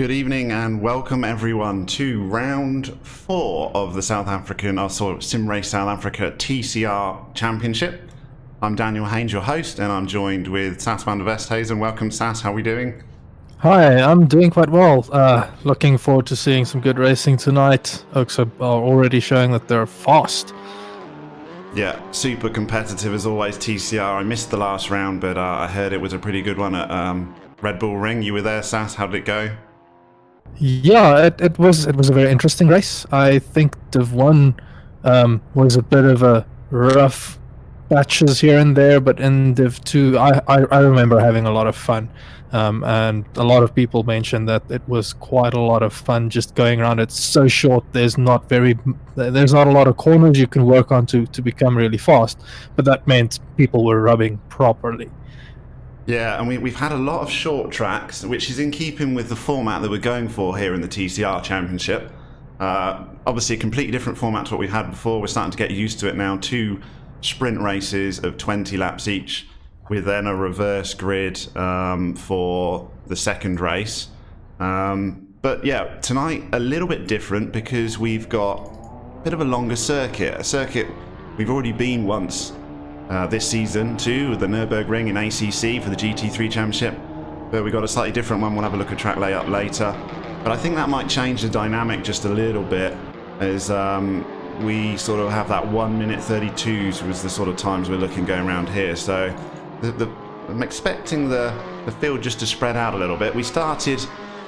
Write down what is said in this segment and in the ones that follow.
Good evening and welcome everyone to round 4 of the South African, Sim Race South Africa TCR Championship. I'm Daniel Haynes, your host, and I'm joined with Sas van der Westhuizen. Welcome, Sas. How are we doing? Hi, I'm doing quite well. Looking forward to seeing some good racing tonight. Oaks are already showing that they're fast. Yeah, super competitive as always, TCR. I missed the last round, but I heard it was a pretty good one at Red Bull Ring. You were there, Sas. How did it go? Yeah, it was a very interesting race. I think Div 1 was a bit of a rough patches here and there, but in Div 2, I remember having a lot of fun. And a lot of people mentioned that it was quite a lot of fun just going around. It's so short. There's not a lot of corners you can work on to become really fast, but that meant people were rubbing properly. Yeah, and we've had a lot of short tracks, which is in keeping with the format that we're going for here in the TCR Championship. Obviously a completely different format to what we've had before. We're starting to get used to it now. 2 sprint races of 20 laps each, with then a reverse grid for the second race. But yeah, tonight a little bit different because we've got a bit of a longer circuit. A circuit we've already been once this season too, the Nürburgring in ACC for the GT3 Championship. But we've got a slightly different one. We'll have a look at track layout later. But I think that might change the dynamic just a little bit as we sort of have that 1 minute 32s was the sort of times we're looking going around here. So I'm expecting the field just to spread out a little bit. We started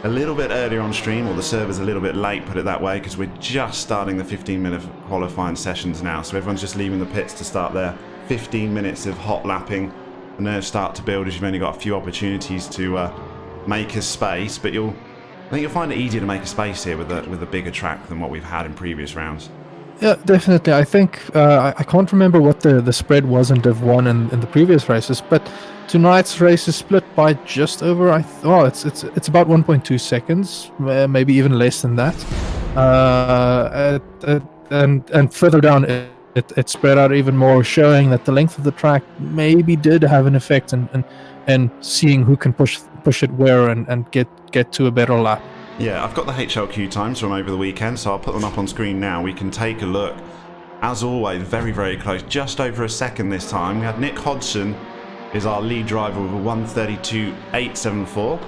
a little bit earlier on stream, or the server's a little bit late, put it that way, because we're just starting the 15-minute qualifying sessions now. So everyone's just leaving the pits to start their 15 minutes of hot lapping. The nerves start to build as you've only got a few opportunities to make a space, but I think you'll find it easier to make a space here with a bigger track than what we've had in previous rounds. Yeah, definitely. I think I can't remember what the spread was in Div 1 in the previous races, but tonight's race is split by just over. It's about 1.2 seconds, maybe even less than that. And further down, it spread out even more, showing that the length of the track maybe did have an effect, and seeing who can push it where and get to a better lap. Yeah, I've got the HLQ times from over the weekend, so I'll put them up on screen now. We can take a look. As always, very, very close. Just over a second this time. We had Nick Hodgson is our lead driver with a 1:32.874,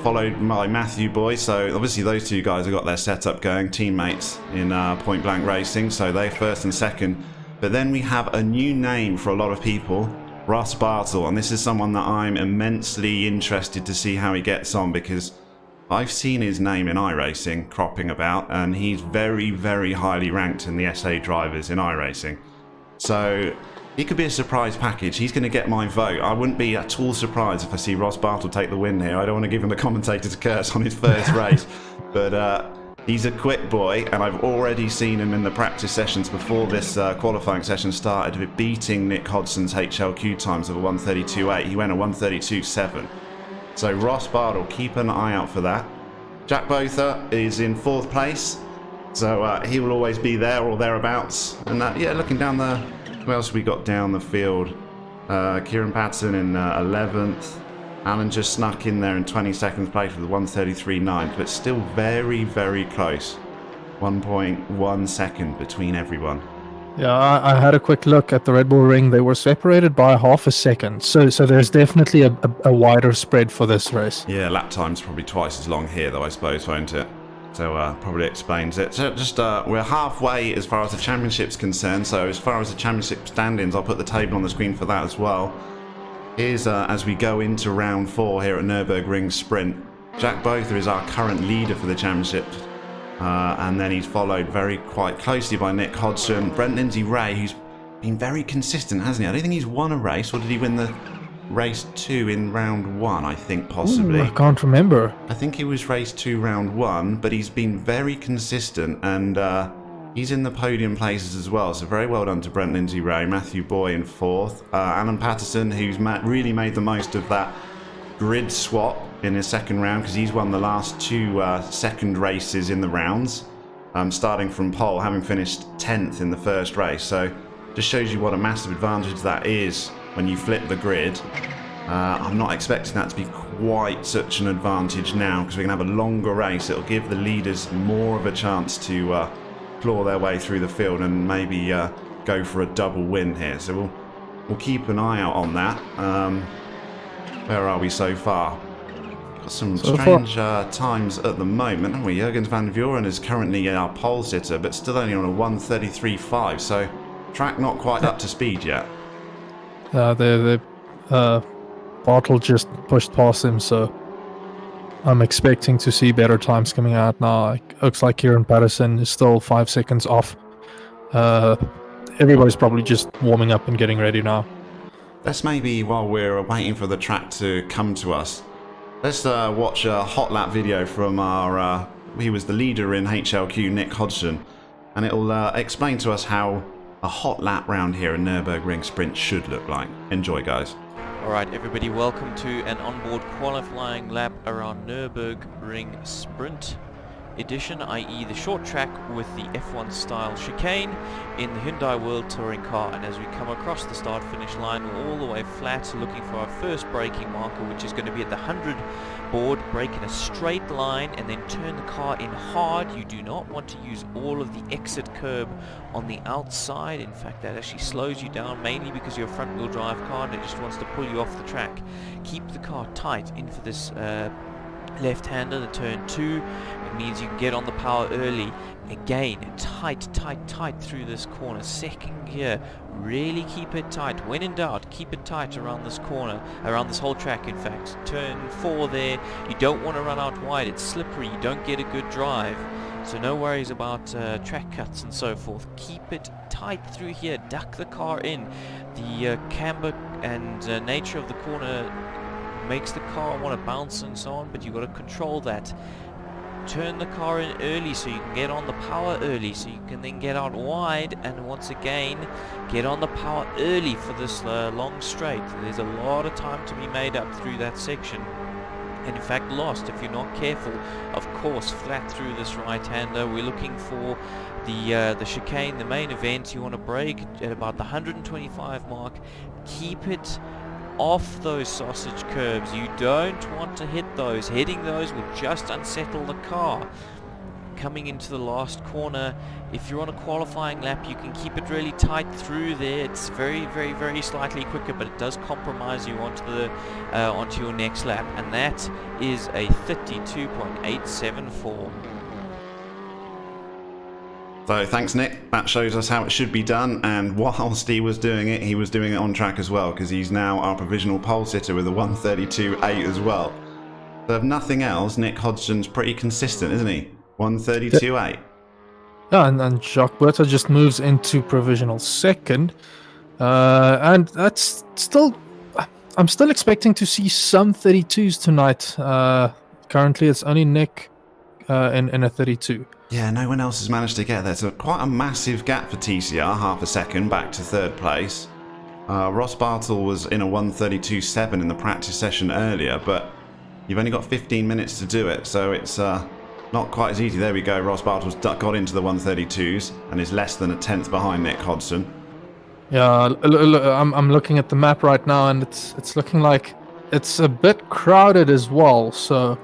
followed by Matthew Boy. So obviously those two guys have got their setup going, teammates in Point Blank Racing, so they're first and second. But then we have a new name for a lot of people, Ross Bartle, and this is someone that I'm immensely interested to see how he gets on, because I've seen his name in iRacing cropping about, and he's very, very highly ranked in the SA drivers in iRacing. So he could be a surprise package. He's going to get my vote. I wouldn't be at all surprised if I see Ross Bartle take the win here. I don't want to give him a commentator's curse on his first race, but he's a quick boy, and I've already seen him in the practice sessions before this qualifying session started, beating Nick Hodson's HLQ times of a 1:32.8. He went a 1:32.7. So Ross Bartle, keep an eye out for that. Jack Botha is in 4th place, so he will always be there or thereabouts. And yeah, looking down the, who else we got down the field? Kieran Patson in 11th. Alan just snuck in there in 22nd place with a 1:33.9, but still very, very close. 1.1 second between everyone. Yeah, I had a quick look at the Red Bull Ring. They were separated by half a second, so there's definitely a wider spread for this race. Yeah, lap time's probably twice as long here, though, I suppose, won't it? So probably explains it. So just we're halfway as far as the championship's concerned. So as far as the championship standings, I'll put the table on the screen for that as well. Here's as we go into round 4 here at Nürburgring-Sprint. Jack Botha is our current leader for the championship. And then he's followed quite closely by Nick Hodgson. Brent Lindsay-Ray, who's been very consistent, hasn't he? I don't think he's won a race, or did he win the race 2 in round 1, I think, possibly. Ooh, I can't remember. I think he was race 2 round 1, but he's been very consistent, and he's in the podium places as well, so very well done to Brent Lindsay-Ray. Matthew Boy in 4th. Alan Patterson, who's really made the most of that grid swap in his second round, because he's won the last 2 second races in the rounds, starting from pole, having finished 10th in the first race. So just shows you what a massive advantage that is when you flip the grid. I'm not expecting that to be quite such an advantage now because we can have a longer race. It'll give the leaders more of a chance to claw their way through the field and maybe go for a double win here. So we'll keep an eye out on that. Where are we so far? Got some strange times at the moment, haven't we? Jurgens van Vuren is currently our pole sitter, but still only on a 1:33.5, so track not quite up to speed yet. The Bartel just pushed past him, so I'm expecting to see better times coming out now. It looks like Kieran Patterson is still 5 seconds off. Everybody's probably just warming up and getting ready now. Let's maybe, while we're waiting for the track to come to us, let's watch a hot lap video from our, he was the leader in HLQ, Nick Hodgson, and it'll explain to us how a hot lap round here in Nürburgring-Sprint should look like. Enjoy, guys. Alright everybody, welcome to an onboard qualifying lap around Nürburgring-Sprint edition, i.e. the short track with the F1 style chicane in the Hyundai World Touring car. And as we come across the start finish line, we're all the way flat looking for our first braking marker, which is going to be at the 100 board. Brake in a straight line and then turn the car in hard. You do not want to use all of the exit curb on the outside. In fact, that actually slows you down, mainly because you're a front wheel drive car and it just wants to pull you off the track. Keep the car tight in for this left-hander, the turn 2. It means you can get on the power early. Again, tight through this corner. Second gear, really keep it tight. When in doubt, keep it tight around this corner, around this whole track in fact. Turn 4 there, you don't want to run out wide, it's slippery, you don't get a good drive. So no worries about track cuts and so forth. Keep it tight through here, duck the car in. The camber and nature of the corner makes the car want to bounce and so on, but you've got to control that. Turn the car in early so you can get on the power early, so you can then get out wide and once again get on the power early for this long straight. There's a lot of time to be made up through that section, and in fact lost if you're not careful. Of course, flat through this right-hander. We're looking for the chicane, the main event. You want to brake at about the 125 mark. Keep it off those sausage curbs. You don't want to hit those. Hitting those will just unsettle the car. Coming into the last corner, if you're on a qualifying lap, you can keep it really tight through there. It's very slightly quicker, but it does compromise you onto your next lap, and that is a 32.874. So thanks, Nick. That shows us how it should be done, and whilst he was doing it on track as well, because he's now our provisional pole sitter with a 1:32.8 as well. So if nothing else, Nick Hodgson's pretty consistent, isn't he? 1:32.8. Yeah, and Jacques Berta just moves into provisional second, and that's still. I'm still expecting to see some 32s tonight. Currently, it's only Nick in a 32. Yeah, no one else has managed to get there. So quite a massive gap for TCR, half a second back to third place. Ross Bartle was in a 1:32.7 in the practice session earlier, but you've only got 15 minutes to do it, so it's not quite as easy. There we go, Ross Bartle's got into the 1:32s and is less than a tenth behind Nick Hodgson. Yeah, I'm looking at the map right now, and it's looking like it's a bit crowded as well, so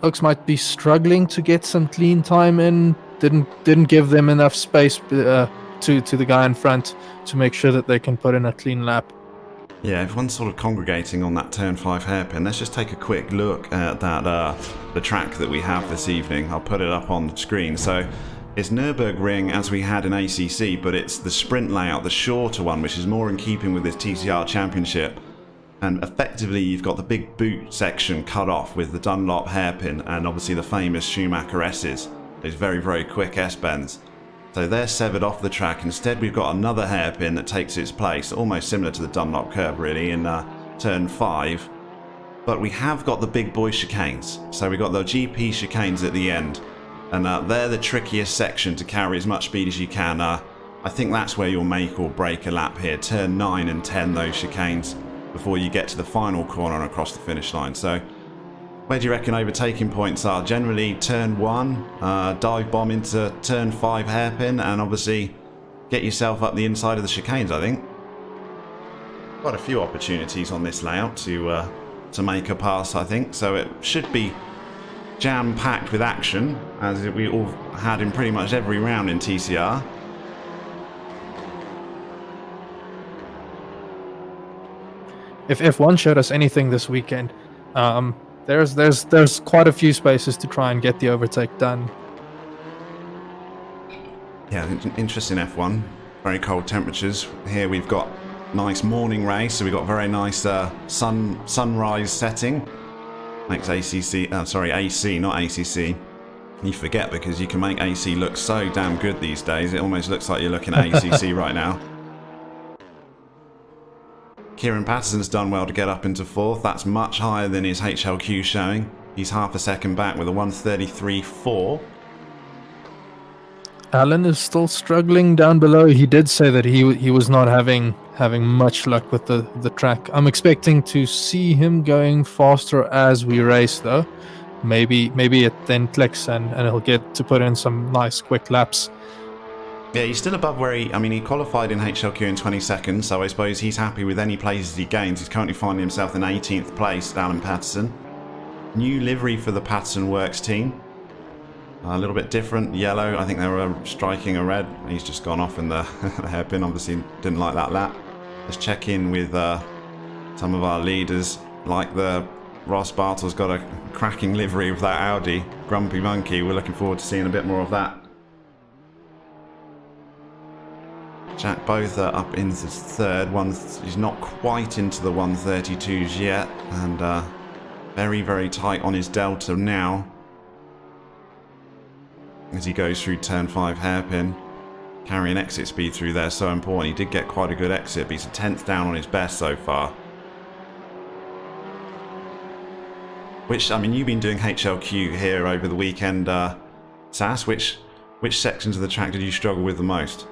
Oaks might be struggling to get some clean time in. Didn't give them enough space to the guy in front to make sure that they can put in a clean lap. Yeah, everyone's sort of congregating on that turn 5 hairpin. Let's just take a quick look at that the track that we have this evening. I'll put it up on the screen. So it's Nürburgring as we had in ACC, but it's the sprint layout, the shorter one, which is more in keeping with this TCR championship. And effectively, you've got the big boot section cut off with the Dunlop hairpin and obviously the famous Schumacher S's, those very quick S-bends. So they're severed off the track. Instead, we've got another hairpin that takes its place, almost similar to the Dunlop curve, really, in turn 5. But we have got the big boy chicanes. So we've got the GP chicanes at the end. And they're the trickiest section to carry as much speed as you can. I think that's where you'll make or break a lap here. Turn 9 and 10, those chicanes, before you get to the final corner and across the finish line. So where do you reckon overtaking points are? Generally turn 1, dive bomb into turn 5 hairpin, and obviously get yourself up the inside of the chicanes, I think. Quite a few opportunities on this layout to to make a pass, I think. So it should be jam-packed with action, as we all had in pretty much every round in TCR. If F1 showed us anything this weekend, there's quite a few spaces to try and get the overtake done. Yeah, interesting F1. Very cold temperatures. Here we've got nice morning race, so we've got very nice sunrise setting. Makes AC, not ACC. You forget because you can make AC look so damn good these days. It almost looks like you're looking at ACC right now. Kieran Patterson's done well to get up into 4th. That's much higher than his HLQ showing. He's half a second back with a 1:33.4. Alan is still struggling down below. He did say that he was not having much luck with the track. I'm expecting to see him going faster as we race, though. Maybe it then clicks and he'll get to put in some nice quick laps. Yeah, he's still above where he qualified in HLQ in 20 seconds, so I suppose he's happy with any places he gains. He's currently finding himself in 18th place, Alan Patterson. New livery for the Patterson Works team. A little bit different, yellow. I think they were striking a red. He's just gone off in the hairpin, obviously didn't like that lap. Let's check in with some of our leaders, like the Ross Bartel's got a cracking livery with that Audi. Grumpy Monkey, we're looking forward to seeing a bit more of that. Jack Botha up into 3rd. He's not quite into the 132s yet, and very, very tight on his delta now as he goes through turn 5 hairpin. Carrying exit speed through there so important. He did get quite a good exit, but he's a 10th down on his best so far. Which, I mean, you've been doing HLQ here over the weekend, Sass. Which sections of the track did you struggle with the most?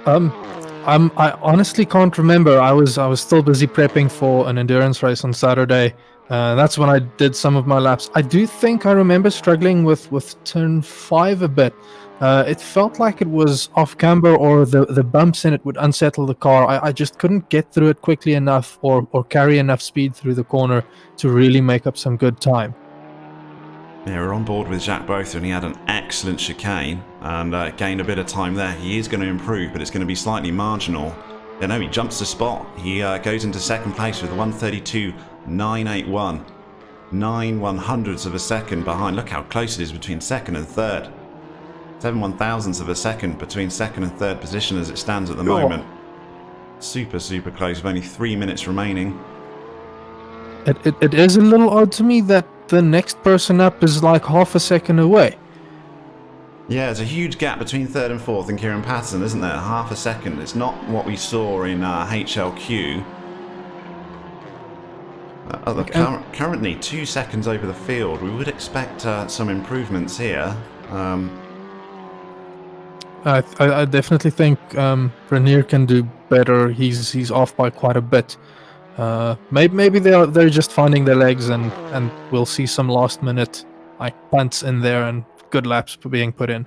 I honestly can't remember. I was still busy prepping for an endurance race on Saturday. That's when I did some of my laps. I do think I remember struggling with turn 5 a bit. It felt like it was off camber, or the bumps in it would unsettle the car. I just couldn't get through it quickly enough or carry enough speed through the corner to really make up some good time. Yeah, we're on board with Jack Botha, and he had an excellent chicane and gained a bit of time there. He is going to improve, but it's going to be slightly marginal. You know, he jumps the spot. He goes into 2nd place with a 1:32.981. 9/100ths of a second behind. Look how close it is between 2nd and 3rd. 7/1000ths of a second between 2nd and 3rd position as it stands at the moment. Super, super close with only 3 minutes remaining. It is a little odd to me that the next person up is like half a second away. Yeah, there's a huge gap between 3rd and 4th and Kieran Patterson, isn't there? Half a second. It's not what we saw in HLQ. Currently 2 seconds over the field. We would expect some improvements here. I definitely think Renier can do better. He's off by quite a bit. Maybe they're just finding their legs, and we'll see some last minute like punts in there and good laps being put in.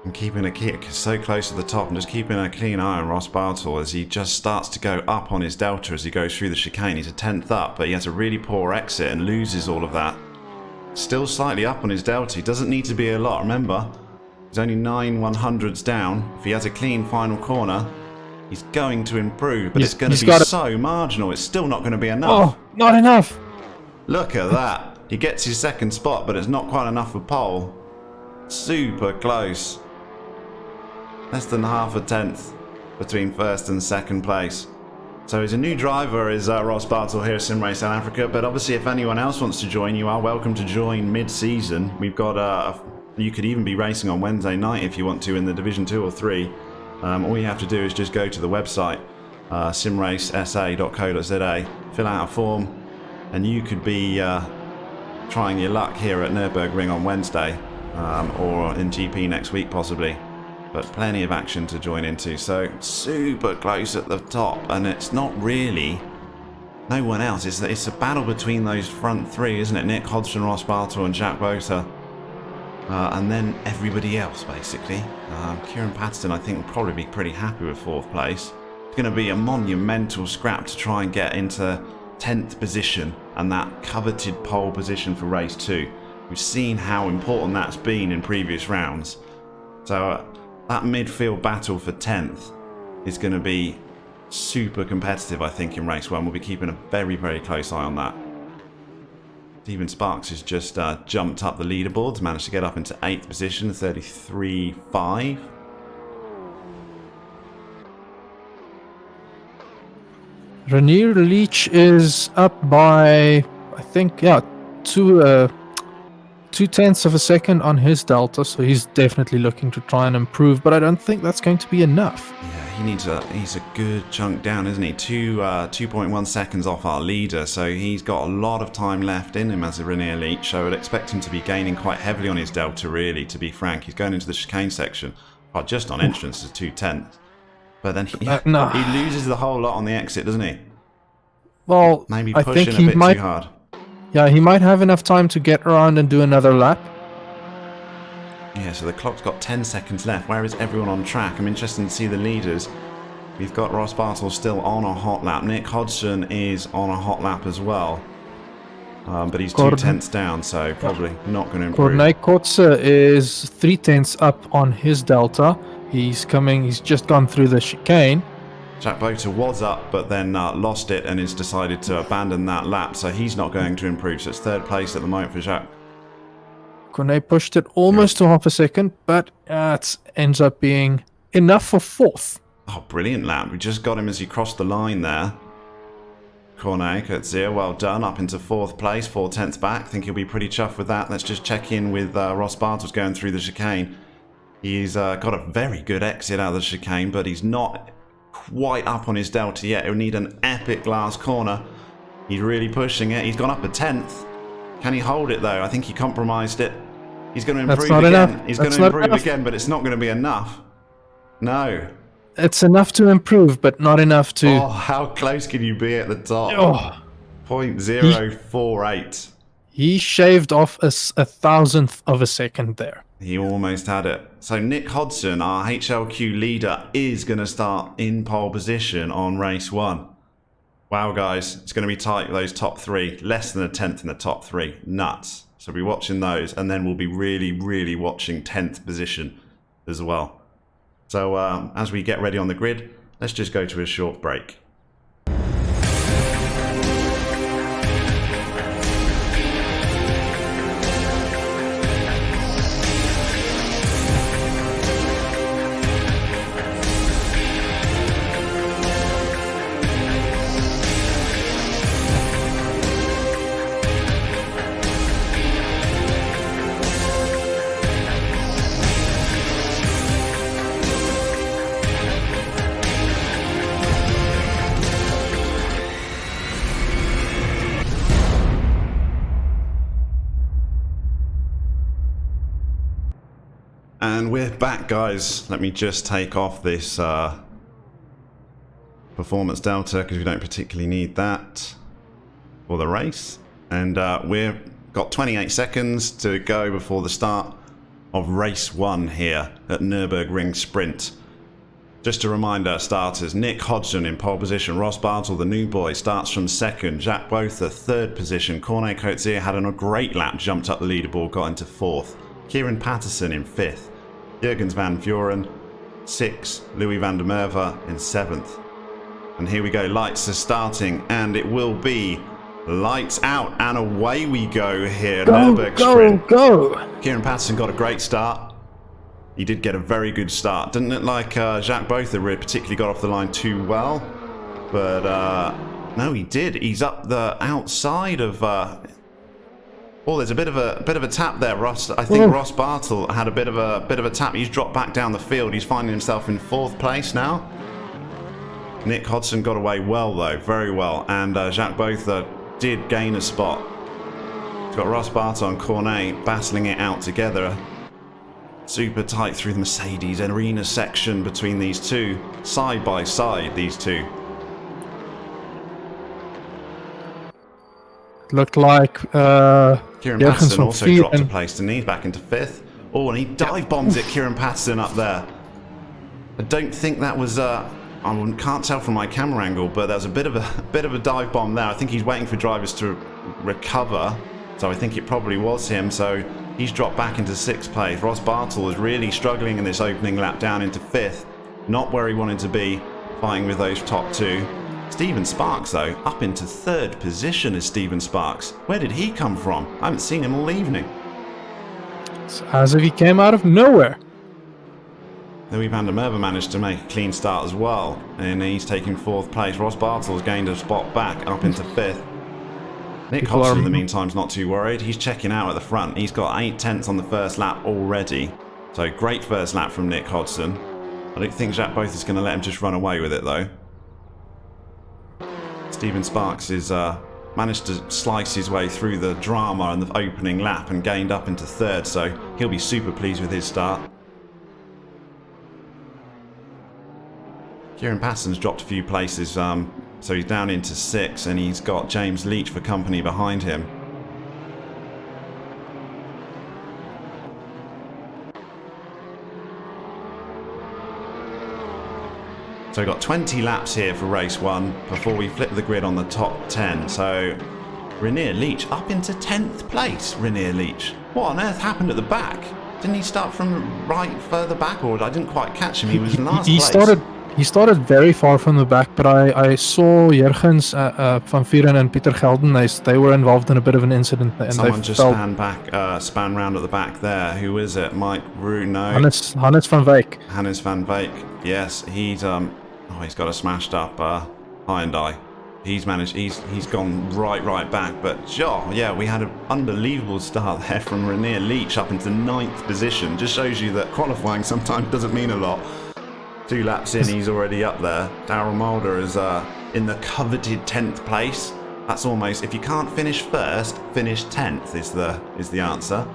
And keeping so close to the top, and just keeping a clean eye on Ross Bartel as he just starts to go up on his delta as he goes through the chicane. He's a 10th up, but he has a really poor exit and loses all of that. Still slightly up on his delta. He doesn't need to be a lot. Remember, he's only 9/100ths down. If he has a clean final corner, he's going to improve, but it's going to be so marginal. It's still not going to be enough. Oh, not enough. Look at that. He gets his 2nd spot, but it's not quite enough for pole. Super close. Less than half a 10th between 1st and 2nd place. So he's a new driver, is Ross Bartel here at SimRace South Africa. But obviously, if anyone else wants to join, you are welcome to join mid-season. We've got you could even be racing on Wednesday night if you want to in the Division 2 or 3. All you have to do is just go to the website, simracesa.co.za, fill out a form, and you could be trying your luck here at Nürburgring on Wednesday, or in GP next week possibly. But plenty of action to join into, so super close at the top, and it's not really no one else. It's a battle between those front 3, isn't it? Nick Hodgson, Ross Bartel and Jack Botha. And then everybody else, basically. Kieran Patterson, I think, will probably be pretty happy with 4th place. It's going to be a monumental scrap to try and get into 10th position and that coveted pole position for race 2. We've seen how important that's been in previous rounds. So that midfield battle for 10th is going to be super competitive, I think, in race 1. We'll be keeping a very, very close eye on that. Stephen Sparks has just jumped up the leaderboards, managed to get up into 8th position, 33.5. Renier Leach is up by, I think, yeah, 2/10 of a second on his delta, so he's definitely looking to try and improve, but I don't think that's going to be enough. Yeah, he's a good chunk down, isn't he? 2.1 seconds off our leader, so he's got a lot of time left in him as a Renier Leach, so I would expect him to be gaining quite heavily on his delta, really, to be frank. He's going into the chicane section, just on entrance to 2/10. But then he loses the whole lot on the exit, doesn't he? Well, maybe I pushing think a bit too hard. Yeah, he might have enough time to get around and do another lap. Yeah, so the clock's got 10 seconds left. Where is everyone on track? I'm interested to see the leaders. We've got Ross Bartle still on a hot lap. Nick Hodgson is on a hot lap as well. But he's 2/10 down, so probably not going to improve. Corné Kotze is 3/10 up on his delta. He's just gone through the chicane. Jack Boter was up, but then lost it and has decided to abandon that lap, so he's not going to improve. So it's 3rd place at the moment for Jacques. Corné pushed it almost to half a second, but it ends up being enough for 4th. Oh, brilliant lap. We just got him as he crossed the line there. Corné Kotze, well done, up into 4th place, 4/10 back. I think he'll be pretty chuffed with that. Let's just check in with Ross Bartles going through the chicane. He's got a very good exit out of the chicane, but he's not quite up on his delta yet. He'll need an epic last corner. He's really pushing it. He's gone up a 10th. Can he hold it though? I think he compromised it. He's going to improve again. He's going to improve again, but it's not going to be enough. No. It's enough to improve, but not enough to... Oh, how close can you be at the top? Oh. 0.048. He shaved off a 1,000th of a second there. He almost had it. So Nick Hodgson, our HLQ leader, is going to start in pole position on race 1. Wow, guys, it's going to be tight, those top 3. Less than a 10th in the top 3. Nuts. So we'll be watching those, and then we'll be really, really watching 10th position as well. So as we get ready on the grid, let's just go to a short break. And we're back, guys. Let me just take off this performance delta because we don't particularly need that for the race. And we've got 28 seconds to go before the start of race 1 here at Nürburgring-Sprint. Just a reminder, starters, Nick Hodgson in pole position, Ross Bartle, the new boy, starts from 2nd, Jacques Boter, 3rd position, Corné Kotze had a great lap, jumped up the leaderboard, got into 4th, Kieran Patterson in 5th, Jurgens van Vuren 6th, Louis van der Merwe in 7th. And here we go, lights are starting, and it will be lights out, and away we go here. Nürburgring-Sprint. Go! Kieran Patterson got a great start. He did get a very good start. Didn't look like Jacques Boter particularly got off the line too well, but no, he did. He's up the outside of. Oh, there's a bit of a tap there, Ross. I think Ross Bartle had a bit of a tap. He's dropped back down the field. He's finding himself in 4th place now. Nick Hodgson got away well though, very well, and Jacques Boter did gain a spot. He's got Ross Bartle and Corné battling it out together. Super tight through the Mercedes arena section between these two, side by side, these two. Looked like Kieran Patterson also dropped a place, didn't he? Back into 5th. Oh, and he dive bombs it, Kieran Patterson up there. I don't think that was can't tell from my camera angle, but there's a bit of a dive bomb there. I think he's waiting for drivers to recover, so I think it probably was him. So he's dropped back into 6th place. Ross Bartle was really struggling in this opening lap, down into 5th, not where he wanted to be, fighting with those top 2. Stephen Sparks, though, up into 3rd position is Stephen Sparks. Where did he come from? I haven't seen him all evening. It's as if he came out of nowhere. Louis van der Merwe managed to make a clean start as well, and he's taking 4th place. Ross Bartle's gained a spot back up into 5th. Nick Hodgson, in the meantime, is not too worried. He's checking out at the front. He's got 8 tenths on the first lap already. So great first lap from Nick Hodgson. I don't think Jacques Both is going to let him just run away with it, though. Stephen Sparks is managed to slice his way through the drama in the opening lap and gained up into 3rd, so he'll be super pleased with his start. Kieran Pattonson's dropped a few places, so he's down into 6th, and he's got James Leach for company behind him. So we've got 20 laps here for race 1 before we flip the grid on the top 10. So Rainier Leach up into 10th place. Rainier Leach. What on earth happened at the back? Didn't he start from right further back, or I didn't quite catch him? He was in last place. He started very far from the back, but I saw Jurgens, Van Vieren and Pieter Gelden. They were involved in a bit of an incident. And someone just span round at the back there. Who is it? Mike Roux? No. Hannes van Wyk. Hannes van Wyk. Yes, he's got a smashed up Hyundai. He's gone right back. But yeah, we had an unbelievable start there from Rainier Leach up into 9th position. Just shows you that qualifying sometimes doesn't mean a lot. 2 laps in, he's already up there. Daryl Mulder is in the coveted 10th place. That's almost, if you can't finish 1st, finish 10th is the answer.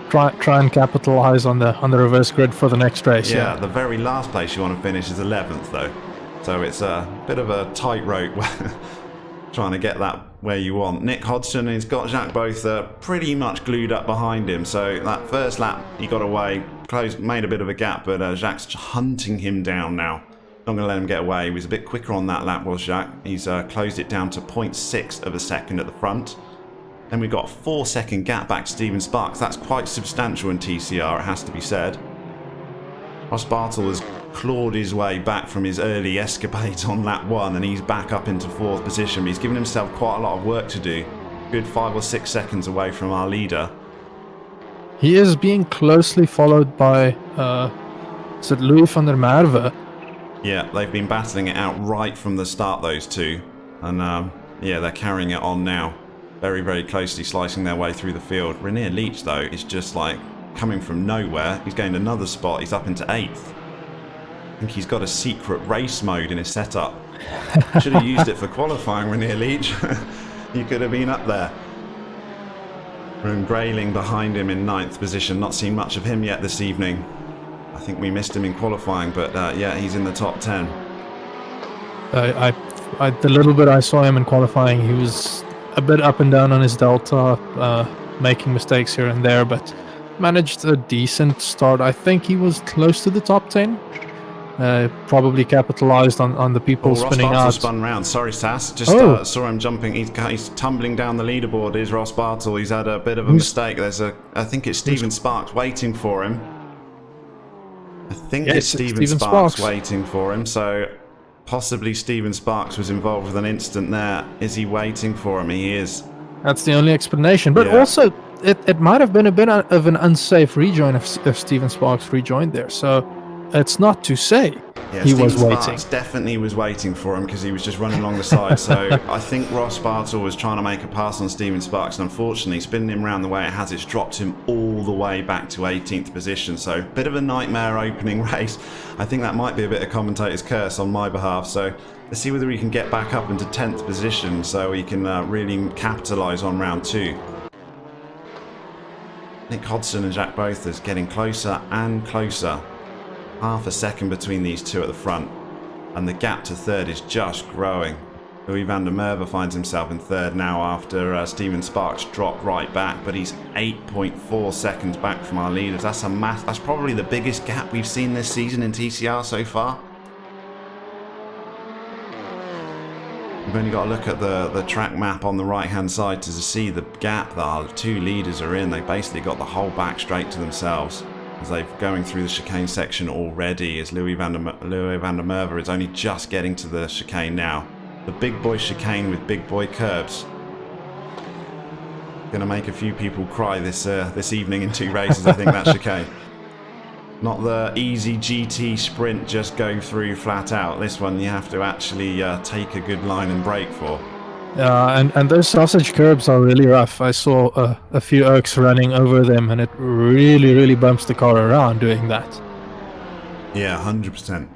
Try and capitalize on the reverse grid for the next race. Yeah, the very last place you want to finish is 11th though. So it's a bit of a tightrope trying to get that where you want. Nick Hodgson has got Jacques Both pretty much glued up behind him. So that first lap he got away, made a bit of a gap, but Jacques hunting him down now. Not going to let him get away. He was a bit quicker on that lap, was Jacques. He's closed it down to 0.6 of a second at the front. Then we've got a 4-second gap back to Stephen Sparks. That's quite substantial in TCR, it has to be said. Ross Bartle has clawed his way back from his early escapades on lap 1, and he's back up into 4th position. But he's given himself quite a lot of work to do. Good 5 or 6 seconds away from our leader. He is being closely followed by is it Louis van der Merwe? Yeah, they've been battling it out right from the start, those two. And yeah, they're carrying it on now. Very, very closely slicing their way through the field. Rainier Leach, though, is just like coming from nowhere. He's gained another spot. He's up into 8th. I think he's got a secret race mode in his setup. Should have used it for qualifying, Rainier Leach. You could have been up there. Room Grayling behind him in 9th position. Not seen much of him yet this evening. I think we missed him in qualifying, but yeah, he's in the top 10. The little bit I saw him in qualifying, he was a bit up and down on his delta, making mistakes here and there, but managed a decent start. I think he was close to the top 10. Probably capitalized on the people spinning out. Ross spun round. Sorry, Sass. Just saw him jumping. He's tumbling down the leaderboard. Is Ross Bartle? He's had a bit of a mistake. I think it's Stephen Sparks waiting for him. I think it's Stephen Sparks waiting for him. So possibly Stephen Sparks was involved with an incident there. Is he waiting for him? He is. That's the only explanation. But also, it might have been a bit of an unsafe rejoin if Stephen Sparks rejoined there. So it's not to say he was waiting. Sparks definitely was waiting for him because he was just running along the side. So I think Ross Bartle was trying to make a pass on Stephen Sparks, and unfortunately, spinning him around the way it has, it's dropped him all the way back to 18th position. So bit of a nightmare opening race. I think that might be a bit of commentator's curse on my behalf. So let's see whether we can get back up into 10th position so we can really capitalise on round 2. Nick Hodgson and Jacques Both is getting closer and closer. Half a second between these two at the front, and the gap to 3rd is just growing. Louis van der Merwe finds himself in 3rd now after Stephen Sparks dropped right back, but he's 8.4 seconds back from our leaders. That's that's probably the biggest gap we've seen this season in TCR so far. We've only got to look at the track map on the right-hand side to see the gap that our 2 leaders are in. They've basically got the whole back straight to themselves as they're going through the chicane section already, as Louis van der Merwe is only just getting to the chicane now. The big boy chicane with big boy curbs. Going to make a few people cry this evening in 2 races, I think, that chicane. Not the easy GT sprint just going through flat out. This one you have to actually take a good line and brake for. And those sausage curbs are really rough. I saw a few oaks running over them, and it really bumps the car around doing that. Yeah, 100%.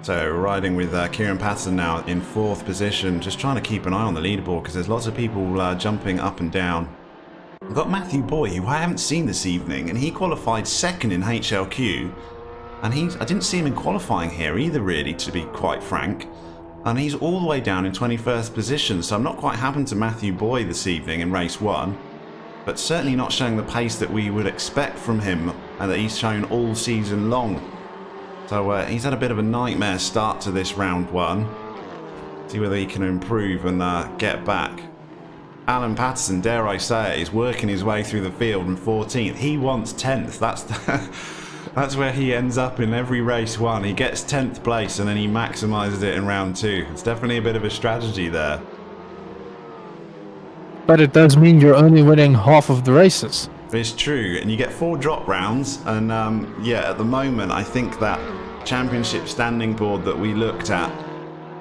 So riding with Kieran Patterson now in 4th position, just trying to keep an eye on the leaderboard because there's lots of people jumping up and down. We've got Matthew Boy, who I haven't seen this evening, and he qualified 2nd in HLQ. And I didn't see him in qualifying here either, really, to be quite frank. And he's all the way down in 21st position, so I'm not quite happened to Matthew Boy this evening in race 1. But certainly not showing the pace that we would expect from him and that he's shown all season long. So he's had a bit of a nightmare start to this round 1. See whether he can improve and get back. Alan Patterson, dare I say it, is working his way through the field in 14th. He wants 10th. That's where he ends up in every race 1. He gets 10th place and then he maximises it in round 2. It's definitely a bit of a strategy there. But it does mean you're only winning half of the races. It's true, and you get 4 drop rounds, and yeah, at the moment I think that championship standing board that we looked at,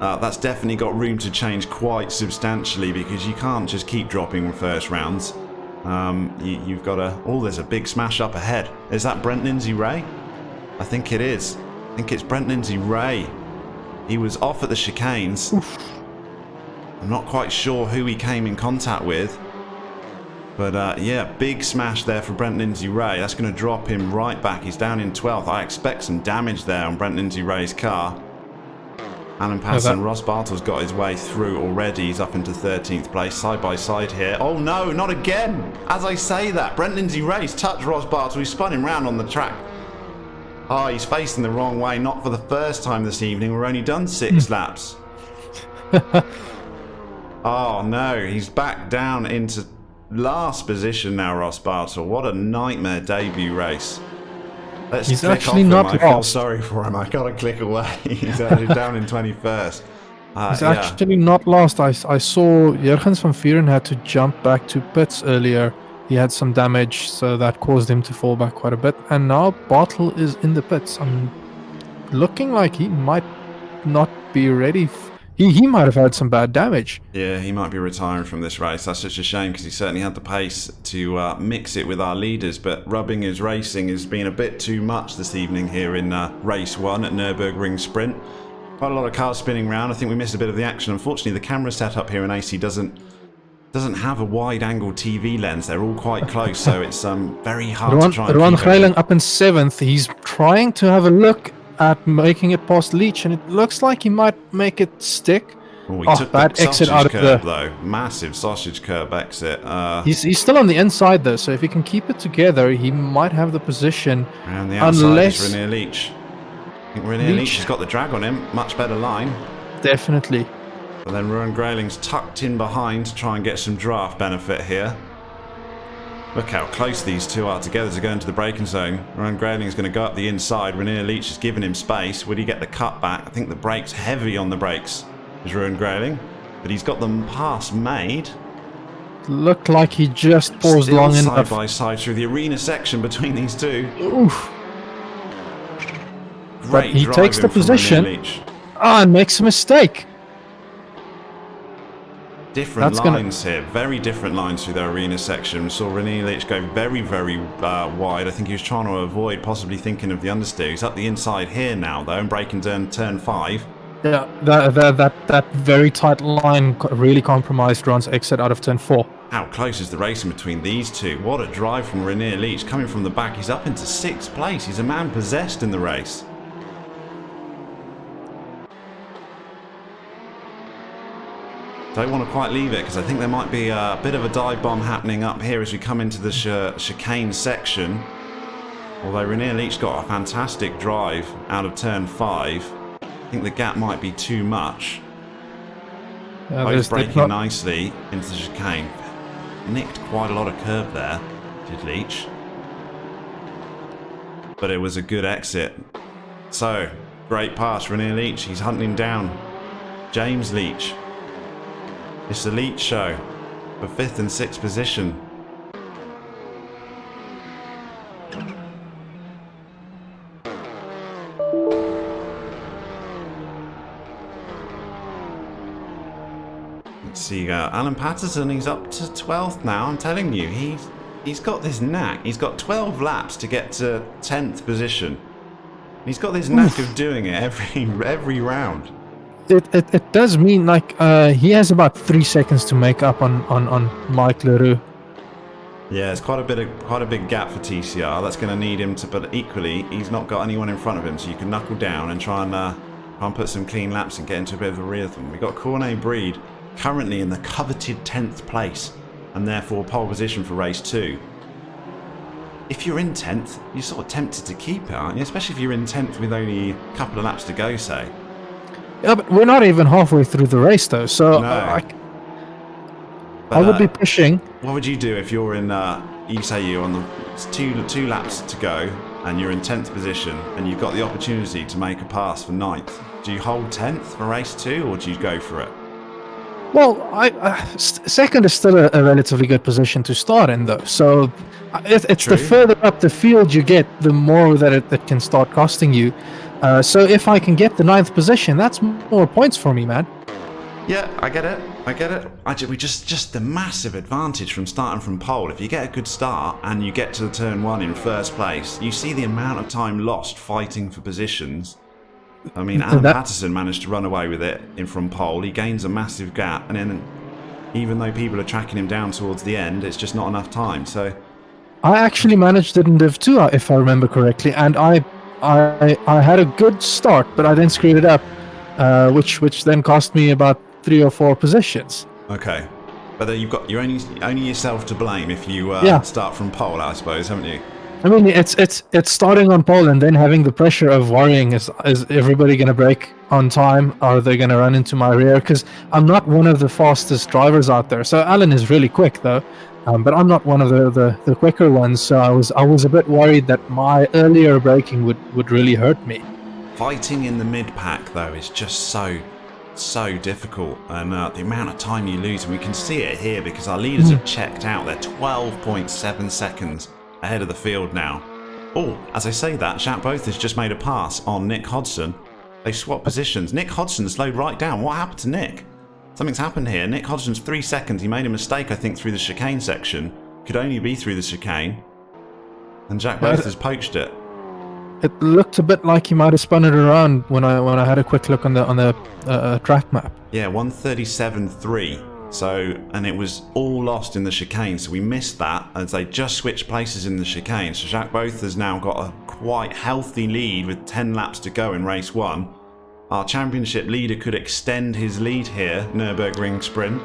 that's definitely got room to change quite substantially because you can't just keep dropping first rounds. You've got to... Oh, there's a big smash up ahead. Is that Brent Lindsay-Ray? I think it is. I think it's Brent Lindsay-Ray. He was off at the chicanes. Oof. I'm not quite sure who he came in contact with. But yeah, big smash there for Brent Lindsay-Ray. That's going to drop him right back. He's down in 12th. I expect some damage there on Brent Lindsay-Ray's car. Alan Patterson, Ross Bartle's got his way through already. He's up into 13th place, side by side here. Oh no, not again! As I say that, Brent Lindsay-Ray's touched Ross Bartle. He spun him round on the track. Oh, he's facing the wrong way. Not for the first time this evening. We're only done 6 laps. Oh no, he's back down into last position now, Ross Bartle. What a nightmare debut race. Let's he's click actually off not him. I feel lost. sorry for him. I gotta click away. He's actually down in 21st. He's actually not lost. I saw Jurgens van Vuren had to jump back to pits earlier. He had some damage, so that caused him to fall back quite a bit. And now Bartle is in the pits. I'm looking like he might not be ready. He might have had some bad damage. Yeah, he might be retiring from this race. That's such a shame because he certainly had the pace to mix it with our leaders, but rubbing his racing has been a bit too much this evening here in race 1 at Nürburgring-Sprint. Quite a lot of cars spinning around. I think we missed a bit of the action. Unfortunately, the camera setup here in AC doesn't have a wide-angle TV lens. They're all quite close, so it's very hard to try and Rowan keep it. Greiling up in 7th. He's trying to have a look at making it past Leach, and it looks like he might make it stick. Oh, he took bad the exit sausage out of curb, the... though. Massive sausage curb exit. He's still on the inside, though, so if he can keep it together, he might have the position. And the outside is René Leach. I think René Leach has got the drag on him. Much better line. Definitely. But then Rowan Greiling's tucked in behind to try and get some draft benefit here. Look how close these two are together to go into the braking zone. Rowan Greiling's going to go up the inside. René Leach has given him space. Would he get the cut back? I think the brake's heavy on the brakes. Is Rowan Greiling. But he's got the pass made. Looked like he just paused Still long side enough. by side through the arena section between these two. Oof. But Great he takes the driving from position. René Leach. And makes a mistake. Different lines here, very different lines through the arena section. We saw René Leach go very, very wide. I think he was trying to avoid possibly thinking of the understeer. He's up the inside here now, though, and braking turn 5. Yeah, that very tight line really compromised Ron's exit out of turn 4. How close is the racing between these two? What a drive from René Leach. Coming from the back, he's up into 6th place. He's a man possessed in the race. Don't want to quite leave it because I think there might be a bit of a dive bomb happening up here as we come into the chicane section. Although René Leach got a fantastic drive out of turn 5. I think the gap might be too much. Yeah, Both there's braking nicely into the chicane. Nicked quite a lot of curb there, did Leach. But it was a good exit. So, great pass, René Leach. He's hunting down James Leach. It's the Leach show for 5th and 6th position. Let's see, Alan Patterson, he's up to 12th now. I'm telling you, he's got this knack. He's got 12 laps to get to 10th position. He's got this knack of doing it every round. It does mean like he has about 3 seconds to make up on Mike Leroux. Yeah, it's quite a big gap for TCR. That's going to need him to, but equally, he's not got anyone in front of him, so you can knuckle down and try and put some clean laps and get into a bit of a rhythm. We've got Cornet Breed currently in the coveted 10th place, and therefore pole position for race 2. If you're in 10th, you're sort of tempted to keep it, aren't you? Especially if you're in 10th with only a couple of laps to go, say. Yeah, but we're not even halfway through the race, though, so No. I would be pushing. What would you do if you're in, you say you're on the two laps to go, and you're in 10th position, and you've got the opportunity to make a pass for 9th? Do you hold 10th for race 2, or do you go for it? Well, second is still a relatively good position to start in, though. So it's True. the further up the field you get, the more that it can start costing you. So if I can get the 9th position, that's more points for me, man. Yeah, I get it. We just the massive advantage from starting from pole. If you get a good start and you get to the turn 1 in first place, you see the amount of time lost fighting for positions. I mean, Alan Patterson managed to run away with it from pole. He gains a massive gap, and then even though people are tracking him down towards the end, it's just not enough time. So I actually managed it in Div 2, if I remember correctly, and I had a good start, but I then screwed it up, which then cost me about 3 or 4 positions. okay, but then you're only yourself to blame if you start from pole, I suppose, haven't you? I mean, it's starting on pole and then having the pressure of worrying, is everybody going to brake on time? Are they going to run into my rear? Because I'm not one of the fastest drivers out there. So Alan is really quick, though, but I'm not one of the quicker ones. So I was a bit worried that my earlier braking would really hurt me. Fighting in the mid-pack, though, is just so difficult, and the amount of time you lose, and we can see it here because our leaders have checked out. They're 12.7 seconds ahead of the field now. Oh, as I say that, Jacques Both has just made a pass on Nick Hodgson. They swap positions. Nick Hodgson slowed right down. What happened to Nick? Something's happened here. Nick Hodgson's 3 seconds. He made a mistake, I think, through the chicane section. Could only be through the chicane. And Jacques Both has poached it. It looked a bit like he might have spun it around when I had a quick look on the track map. Yeah, 137.3. So, and it was all lost in the chicane, so we missed that as they just switched places in the chicane. So Jacques Both has now got a quite healthy lead with 10 laps to go in race 1. Our championship leader could extend his lead here, Nürburgring-Sprint.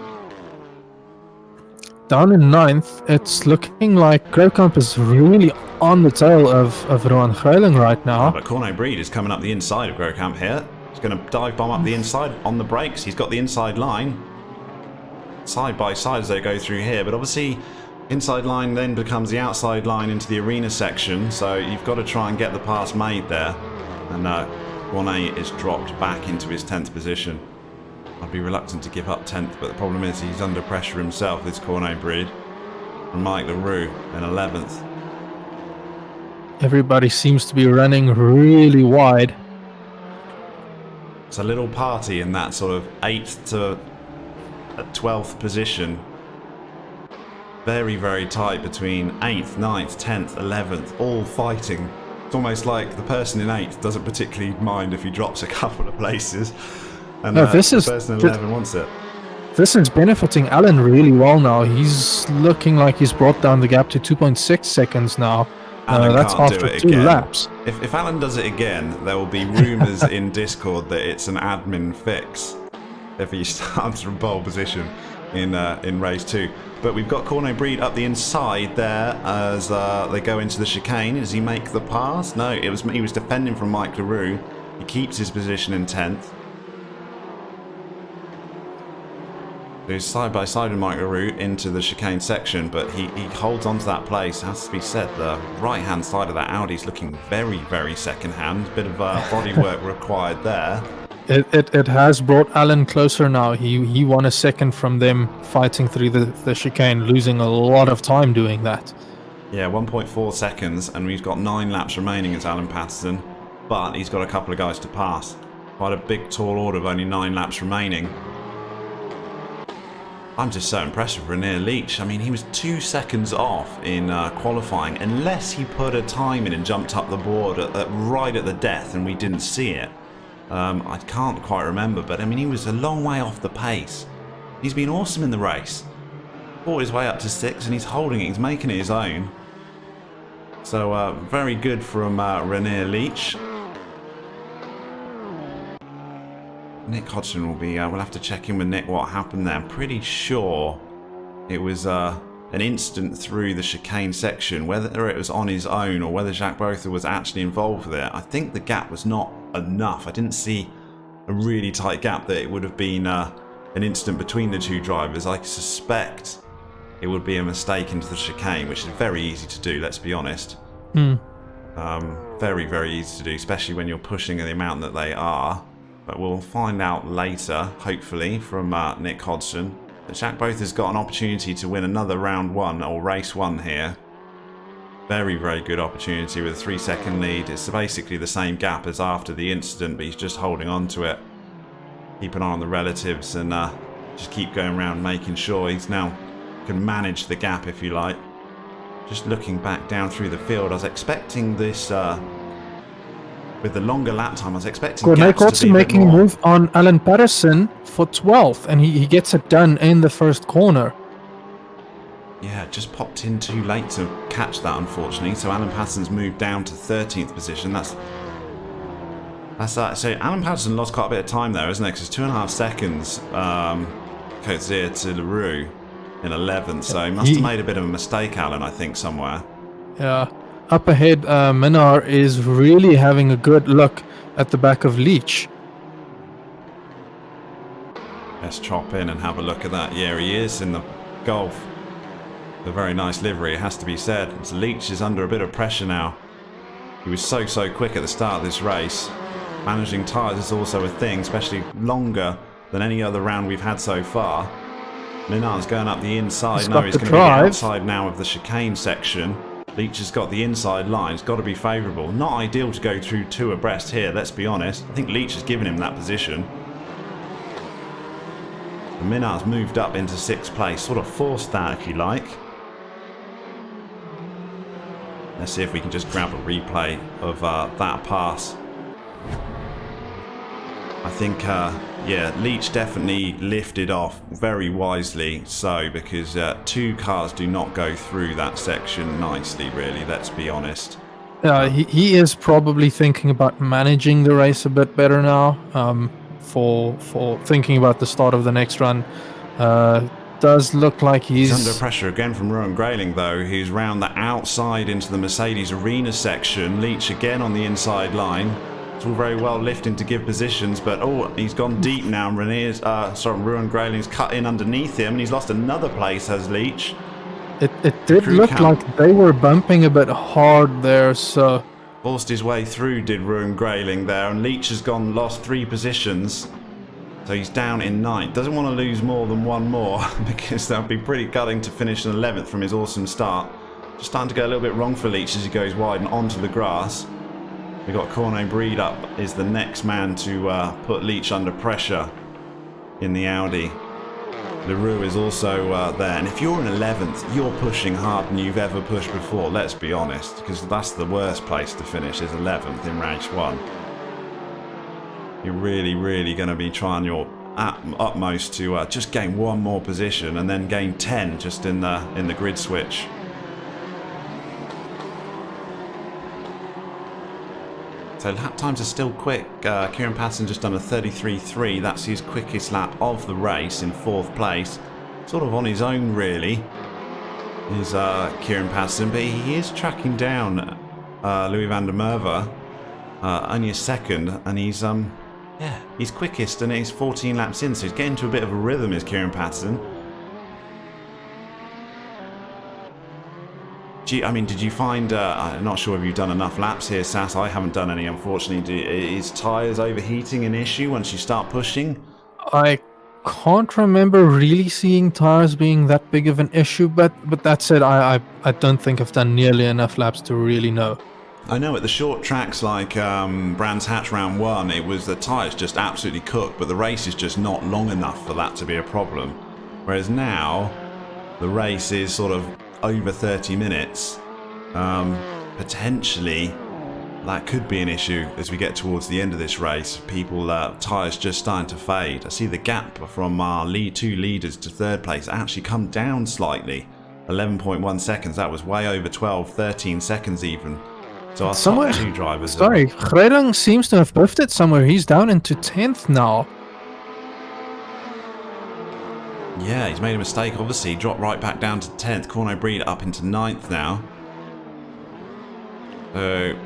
Down in 9th, it's looking like Groskamp is really on the tail of Rowan Greiling right now. But Cornet Breed is coming up the inside of Groskamp here. He's going to dive bomb up the inside on the brakes. He's got the inside line. Side by side as they go through here, but obviously inside line then becomes the outside line into the arena section, so you've got to try and get the pass made there. And Cornet is dropped back into his 10th position. I'd be reluctant to give up 10th, but the problem is he's under pressure himself, this Cornet Breed. And Mike Leroux in 11th. Everybody seems to be running really wide. It's a little party in that sort of 8th to 12th position. Very, very tight between 8th, 9th, 10th, 11th, all fighting. It's almost like the person in 8th doesn't particularly mind if he drops a couple of places. And No, the person in 11 wants it. This is benefiting Alan really well now. He's looking like he's brought down the gap to 2.6 seconds now. That's after 2 laps. If Alan does it again, there will be rumours in Discord that it's an admin fix if he starts from pole position in race 2. But we've got Cornet Breed up the inside there as they go into the chicane. Does he make the pass? No, he was defending from Mike Leroux. He keeps his position in 10th. He's side by side with Mike LaRue into the chicane section, but he holds on to that place. It has to be said, the right-hand side of that Audi's looking very, very second-hand. Bit of body work required there. It has brought Alan closer now. He won a second from them fighting through the chicane, losing a lot of time doing that. Yeah, 1.4 seconds, and we've got 9 laps remaining as Alan Patterson, but he's got a couple of guys to pass. Quite a big, tall order of only 9 laps remaining. I'm just so impressed with René Leach. I mean, he was 2 seconds off in qualifying, unless he put a time in and jumped up the board right at the death and we didn't see it. I can't quite remember, but I mean, he was a long way off the pace. He's been awesome in the race. Fought his way up to 6 and he's holding it, he's making it his own. So very good from René Leach. Nick Hodgson will be, we'll have to check in with Nick what happened there. I'm pretty sure it was an instant through the chicane section, whether it was on his own or whether Jacques Botha was actually involved with it. I think the gap was not enough. I didn't see a really tight gap that it would have been an instant between the two drivers. I suspect it would be a mistake into the chicane, which is very easy to do, let's be honest. Very, very easy to do, especially when you're pushing the amount that they are. But we'll find out later, hopefully, from Nick Hodgson, that Jacques Botha's got an opportunity to win another round 1 or race 1 here. Very, very good opportunity with a 3-second lead. It's basically the same gap as after the incident, but he's just holding on to it. Keep an eye on the relatives and just keep going around making sure he's now can manage the gap, if you like. Just looking back down through the field, I was expecting this... with the longer lap time, I was expecting Nick Hodgson making a move on Alan Patterson for 12th, and he gets it done in the first corner. Yeah, just popped in too late to catch that, unfortunately. So Alan Patterson's moved down to 13th position. That's that. So Alan Patterson lost quite a bit of time there, isn't it? Because 2.5 seconds Coetzee to LaRue in 11th. So he must have made a bit of a mistake, Alan, I think, somewhere. Yeah. Up ahead, Minar is really having a good look at the back of Leach. Let's chop in and have a look at that. Yeah, he is in the Golf. A very nice livery, it has to be said. So Leach is under a bit of pressure now. He was so quick at the start of this race. Managing tyres is also a thing, especially longer than any other round we've had so far. Minar's going up the inside. No, he's going to be outside now of the chicane section. Leach has got the inside line. It's got to be favourable. Not ideal to go through 2 abreast here, let's be honest. I think Leach has given him that position. Minar's moved up into 6th place. Sort of forced that, if you like. Let's see if we can just grab a replay of that pass. I think, yeah, Leach definitely lifted off very wisely so, because 2 cars do not go through that section nicely, really, let's be honest. He is probably thinking about managing the race a bit better now, for thinking about the start of the next run. Does look like he's under pressure again from Rowan Grayling, though. He's round the outside into the Mercedes Arena section. Leach again on the inside line. It's all very well lifting to give positions, but he's gone deep now. Rowan Grayling's cut in underneath him, and he's lost another place, has Leach. It did look like they were bumping a bit hard there, so forced his way through, did Rowan Grayling there, and Leach has lost 3 positions. So he's down in 9th. Doesn't want to lose more than 1 more because that would be pretty gutting to finish in 11th from his awesome start. Just starting to go a little bit wrong for Leach as he goes wide and onto the grass. We've got Corno Breed up is the next man to put Leach under pressure in the Audi. LaRue is also there. And if you're in 11th, you're pushing harder than you've ever pushed before, let's be honest. Because that's the worst place to finish, is 11th in race 1. You're really going to be trying your utmost to just gain 1 more position and then gain 10 just in the grid switch. So lap times are still quick. Kieran Patterson just done a 33.3. That's his quickest lap of the race in 4th place. Sort of on his own, really, is Kieran Patterson, but he is tracking down Louis van der Merwe. only a second, and he's he's quickest, and he's 14 laps in, so he's getting to a bit of a rhythm, is Kieran Patterson. Did you find, I'm not sure if you've done enough laps here, Sass, I haven't done any, unfortunately. Is tyres overheating an issue once you start pushing? I can't remember really seeing tires being that big of an issue, but that said, I don't think I've done nearly enough laps to really know. I know at the short tracks like Brands Hatch round 1, it was the tyres just absolutely cooked, but the race is just not long enough for that to be a problem. Whereas now, the race is sort of over 30 minutes. Potentially, that could be an issue as we get towards the end of this race. People, tyres just starting to fade. I see the gap from our two leaders to third place actually come down slightly. 11.1 seconds. That was way over 12, 13 seconds even. So our top two drivers. Sorry, Greiling seems to have drifted somewhere. He's down into 10th now. Yeah, he's made a mistake, obviously. He dropped right back down to 10th. Corno Breed up into 9th now. So,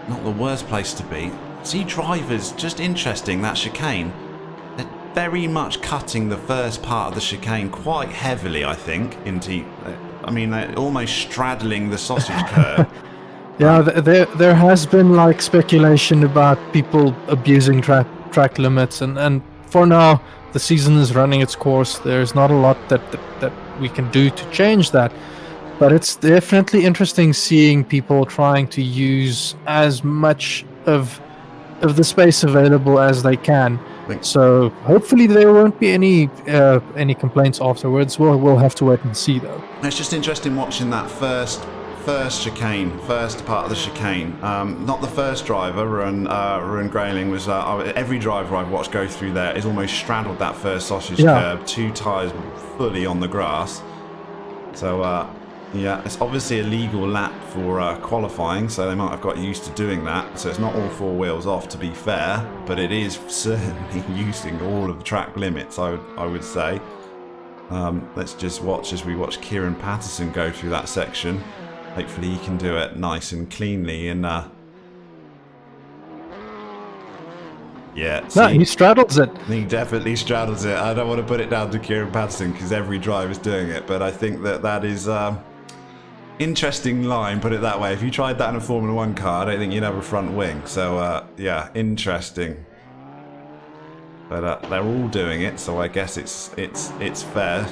not the worst place to be. See drivers, just interesting, that chicane. They're very much cutting the first part of the chicane quite heavily, I think, into... they're almost straddling the sausage curve. Yeah, there has been like speculation about people abusing track limits, and for now the season is running its course. There's not a lot that we can do to change that, but it's definitely interesting seeing people trying to use as much of the space available as they can. So hopefully there won't be any complaints afterwards. We'll have to wait and see though. It's just interesting watching that first chicane, first part of the chicane. Not the first driver, Ruan Grayling was. Every driver I've watched go through there is almost straddled that first sausage curb. Two tyres fully on the grass. So yeah, it's obviously a legal lap for qualifying, so they might have got used to doing that. So it's not all four wheels off, to be fair, but it is certainly using all of the track limits, I would say. Let's just watch as we watch Kieran Patterson go through that section. Hopefully he can do it nice and cleanly. And yeah, no, he straddles it. He definitely straddles it. I don't want to put it down to Kieran Patterson because every driver's doing it, but I think that is interesting line, put it that way. If you tried that in a Formula 1 car, I don't think you'd have a front wing. So yeah, interesting. But they're all doing it, so I guess it's fair.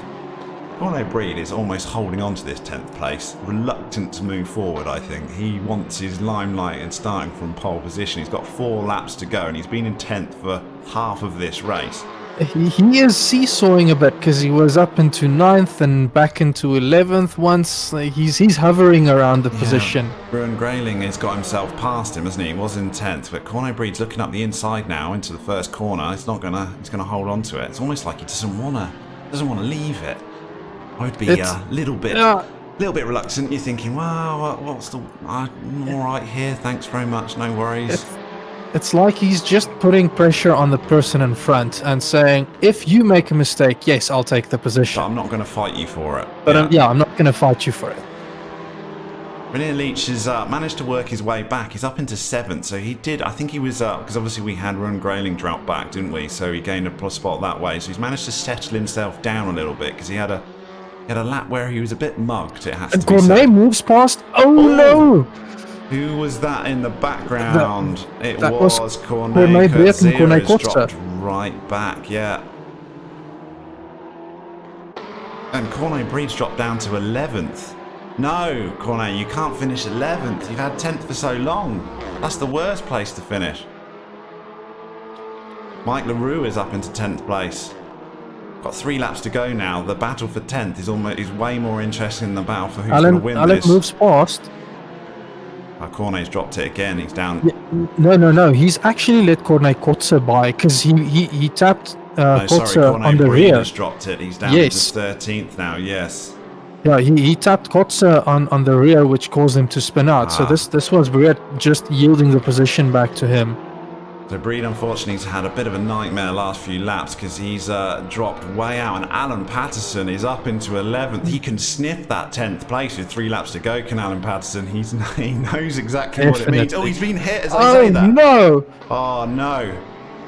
Corno Breed is almost holding on to this 10th place, reluctant to move forward, I think. He wants his limelight and starting from pole position. He's got 4 laps to go, and he's been in 10th for half of this race. He is seesawing a bit because he was up into 9th and back into 11th once. He's hovering around the position. Ruan Grayling has got himself past him, hasn't he? He was in 10th, but Corno Breed's looking up the inside now into the first corner. He's gonna hold on to it. It's almost like he doesn't wanna leave it. I would be a little bit reluctant. You're thinking, wow, what's the... I'm all right here, thanks very much, no worries. It's like he's just putting pressure on the person in front and saying, if you make a mistake, yes, I'll take the position. But I'm not going to fight you for it. But I'm not going to fight you for it. Renier Leach has managed to work his way back. He's up into 7th, so he did... I think he was... because obviously we had Ruan Grayling drop back, didn't we? So he gained a spot that way. So he's managed to settle himself down a little bit because he had a lap where he was a bit mugged, it has to be said. Cornet moves past. Oh no! Who was that in the background? It was Cornet. Cornet dropped right back, yeah. And Cornet Breed's dropped down to 11th. No, Cornet, you can't finish 11th. You've had 10th for so long. That's the worst place to finish. Mike LaRue is up into 10th place. Got 3 laps to go now. The battle for 10th is way more interesting than the battle for who's going to win this. Alec moves past. Cornet's dropped it again. He's down. Yeah, no. He's actually let Cornet Kotze by because he tapped Kotze on the rear. Has dropped it. He's down to 13th now. Yes. Yeah, he tapped Kotze on the rear, which caused him to spin out. So this was Breed just yielding the position back to him. So Breed unfortunately has had a bit of a nightmare last few laps because he's dropped way out, and Alan Patterson is up into 11th. He can sniff that 10th place with 3 laps to go, can Alan Patterson. He knows exactly what it means. Oh, he's been hit as I say that. No! Oh no.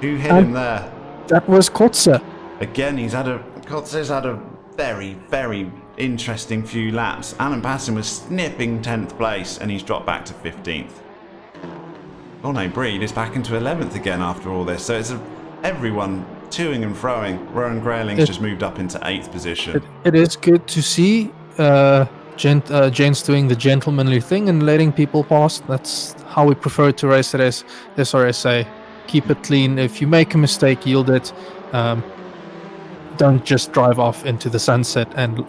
Who hit him there? That was Kotze. Again, Kotze's had a very, very interesting few laps. Alan Patterson was sniffing 10th place and he's dropped back to 15th. Oh no, Breed is back into 11th again after all this. So it's everyone toing and froing. Rowan Grayling's just moved up into 8th position. It is good to see gents doing the gentlemanly thing and letting people pass. That's how we prefer to race at SRSA. Keep it clean. If you make a mistake, yield it. Don't just drive off into the sunset and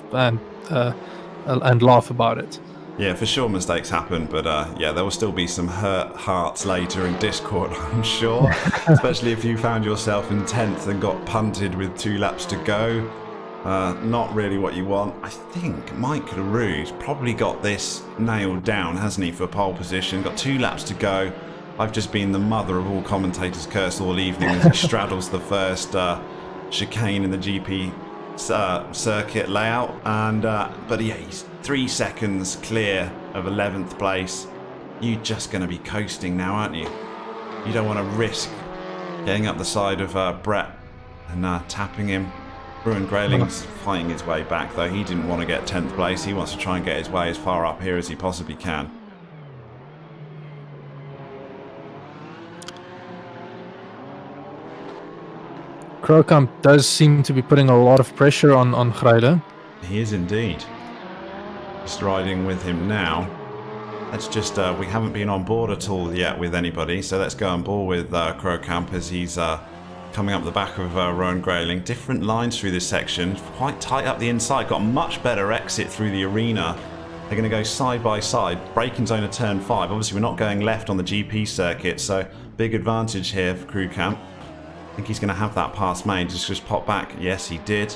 laugh about it. Yeah, for sure mistakes happen, but yeah, there will still be some hurt hearts later in Discord, I'm sure. Especially if you found yourself in 10th and got punted with 2 laps to go. Not really what you want. I think Mike LaRue's probably got this nailed down, hasn't he, for pole position. Got 2 laps to go. I've just been the mother of all commentators' curse all evening as he straddles the first chicane in the GP circuit layout, and but yeah, he's 3 seconds clear of 11th place. You're just going to be coasting now, aren't you? You don't want to risk getting up the side of Brett and tapping him. Rowan Grayling's fighting his way back though. He didn't want to get 10th place. He wants to try and get his way as far up here as he possibly can. Krokam does seem to be putting a lot of pressure on Greiler. He is indeed. Just riding with him now. Let's just, we haven't been on board at all yet with anybody, so let's go on board with Krokam as he's coming up the back of Rowan Grayling. Different lines through this section, quite tight up the inside, got a much better exit through the arena. They're going to go side by side, braking zone of turn 5. Obviously we're not going left on the GP circuit, so big advantage here for Krokam. I think he's going to have that pass made. Just pop back. Yes, he did.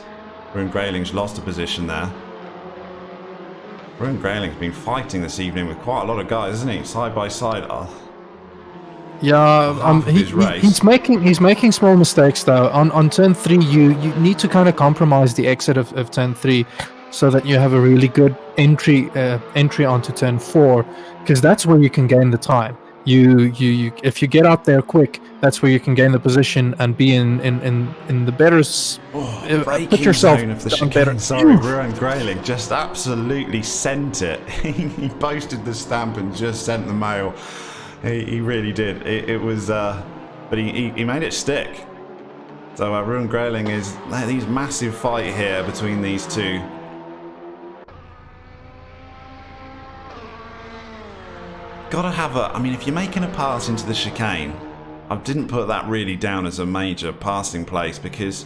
Rowan Grayling's lost a position there. Rowan Grayling's been fighting this evening with quite a lot of guys, isn't he? Side by side. Oh. Yeah, he's making small mistakes though. On turn 3, you need to kind of compromise the exit of turn 3 so that you have a really good entry onto turn 4, because that's where you can gain the time. You if you get out there quick, that's where you can gain the position and be in the better. Put yourself zone of the chicane. Sorry, Rowan Grayling just absolutely sent it. He posted the stamp and just sent the mail. He really did. It was, but he made it stick. So Rowan Grayling is these massive fight here between these two. Gotta have I mean, if you're making a pass into the chicane, I didn't put that really down as a major passing place, because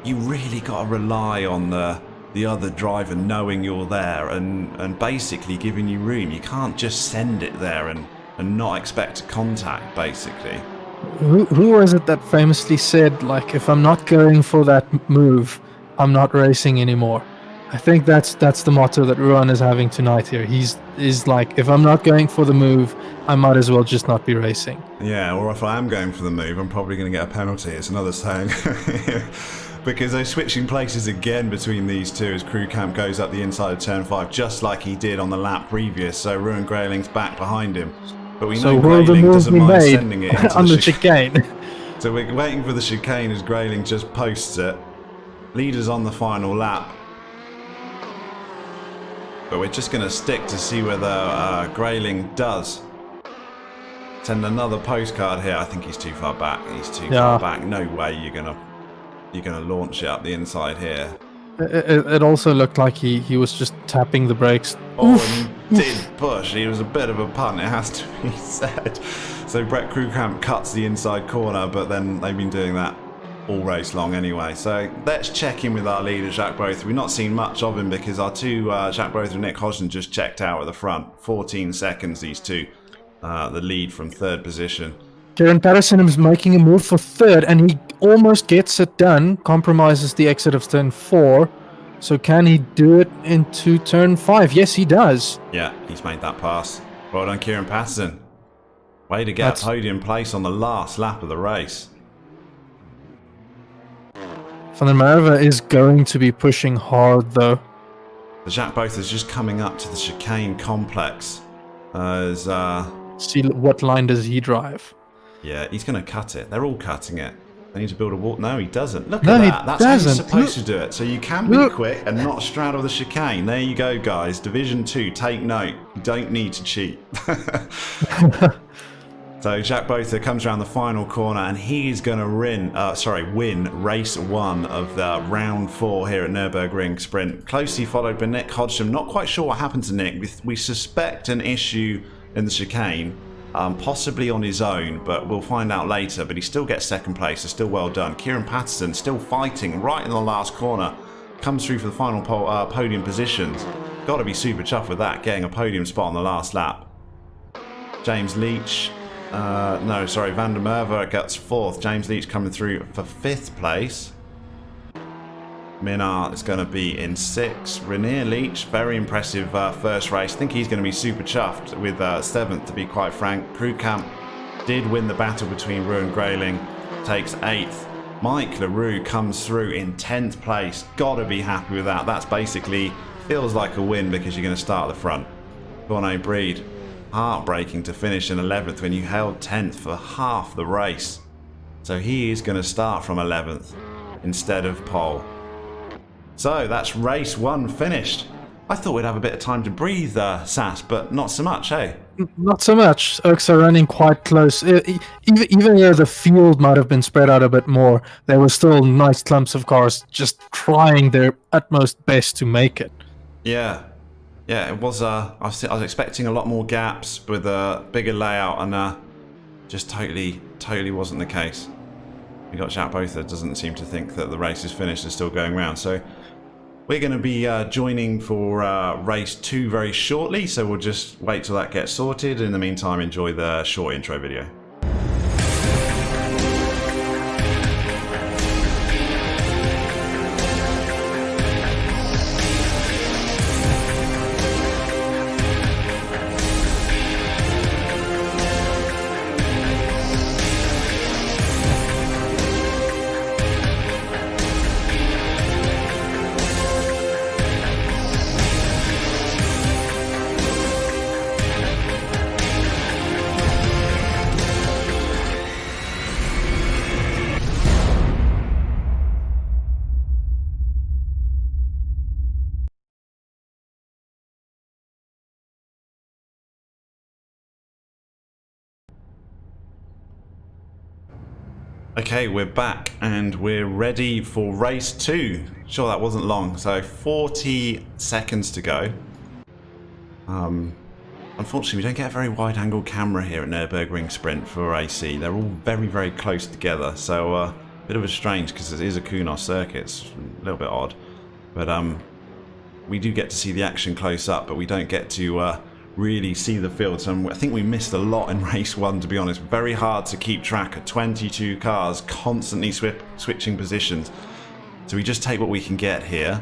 you really gotta rely on the other driver knowing you're there and basically giving you room. You can't just send it there and not expect contact, basically. Who was it that famously said, like, if I'm not going for that move, I'm not racing anymore? I think that's the motto that Rowan is having tonight here. He's like, if I'm not going for the move, I might as well just not be racing. Yeah, or if I am going for the move, I'm probably going to get a penalty. It's another saying. Because they're switching places again between these two as Krokam goes up the inside of turn 5, just like he did on the lap previous. So Rowan Grayling's back behind him. But we know Grayling doesn't mind sending it into on the chicane. So we're waiting for the chicane as Grayling just posts it. Leaders on the final lap. But we're just going to stick to see whether Grayling does send another postcard here. I think he's too far back. He's too far back. No way you're gonna launch it up the inside here. It also looked like he was just tapping the brakes. Oh, and he did push. He was a bit of a punt, it has to be said. So Brett Krokam cuts the inside corner, but then they've been doing that all race long anyway. So let's check in with our leader, Jacques Broth. We've not seen much of him because our two, Jacques Broth and Nick Hodgson, just checked out at the front. 14 seconds, these two. The lead from 3rd position. Kieran Patterson is making a move for 3rd, and he almost gets it done. Compromises the exit of turn 4. So can he do it into turn 5? Yes, he does. Yeah, he's made that pass. Well done, Kieran Patterson. Way to get a podium place on the last lap of the race. Van der Merwe is going to be pushing hard, though. The Jack Both is just coming up to the chicane complex. See what line does he drive? Yeah, he's going to cut it. They're all cutting it. They need to build a wall. No, he doesn't. Look No, at he that. That's how you're doesn't. supposed to do it. So you can be quick and not straddle the chicane. There you go, guys. Division 2, take note. You don't need to cheat. So Jack Botha comes around the final corner and he's going to win race 1 of the round 4 here at Nürburgring-Sprint. Closely followed by Nick Hodgson. Not quite sure what happened to Nick. We suspect an issue in the chicane, possibly on his own, but we'll find out later. But he still gets second place, so still well done. Kieran Patterson still fighting right in the last corner. Comes through for the final podium positions. Got to be super chuffed with that, getting a podium spot on the last lap. James Leach... Van der Merwe gets 4th. James Leach coming through for 5th place. Minard is going to be in 6th. Rainier Leach, very impressive first race. I think he's going to be super chuffed with 7th, to be quite frank. Crew Camp did win the battle between Roux and Grayling, takes 8th. Mike LaRue comes through in 10th place. Got to be happy with that. That's basically, feels like a win because you're going to start at the front. Corne Breed. Heartbreaking to finish in 11th when you held 10th for half the race. So he is going to start from 11th instead of pole. So that's race 1 finished. I thought we'd have a bit of time to breathe, Sass, but not so much, hey? Not so much. Oaks are running quite close. Even though the field might have been spread out a bit more, there were still nice clumps of cars just trying their utmost best to make it. Yeah. Yeah, it was. I was expecting a lot more gaps with a bigger layout, and just totally wasn't the case. We got Jack Botha doesn't seem to think that the race is finished and still going round. So we're going to be joining for race 2 very shortly. So we'll just wait till that gets sorted. In the meantime, enjoy the short intro video. Okay, we're back and we're ready for race 2. Sure, that wasn't long. So 40 seconds to go. Unfortunately, we don't get a very wide-angle camera here at Nürburgring-Sprint for AC. They're all very, very close together. So a bit of a strange because it is a Kunos circuit. It's a little bit odd. But we do get to see the action close up, but we don't get to really see the field. So I think we missed a lot in race 1, to be honest. Very hard to keep track of 22 cars constantly switching positions. So we just take what we can get here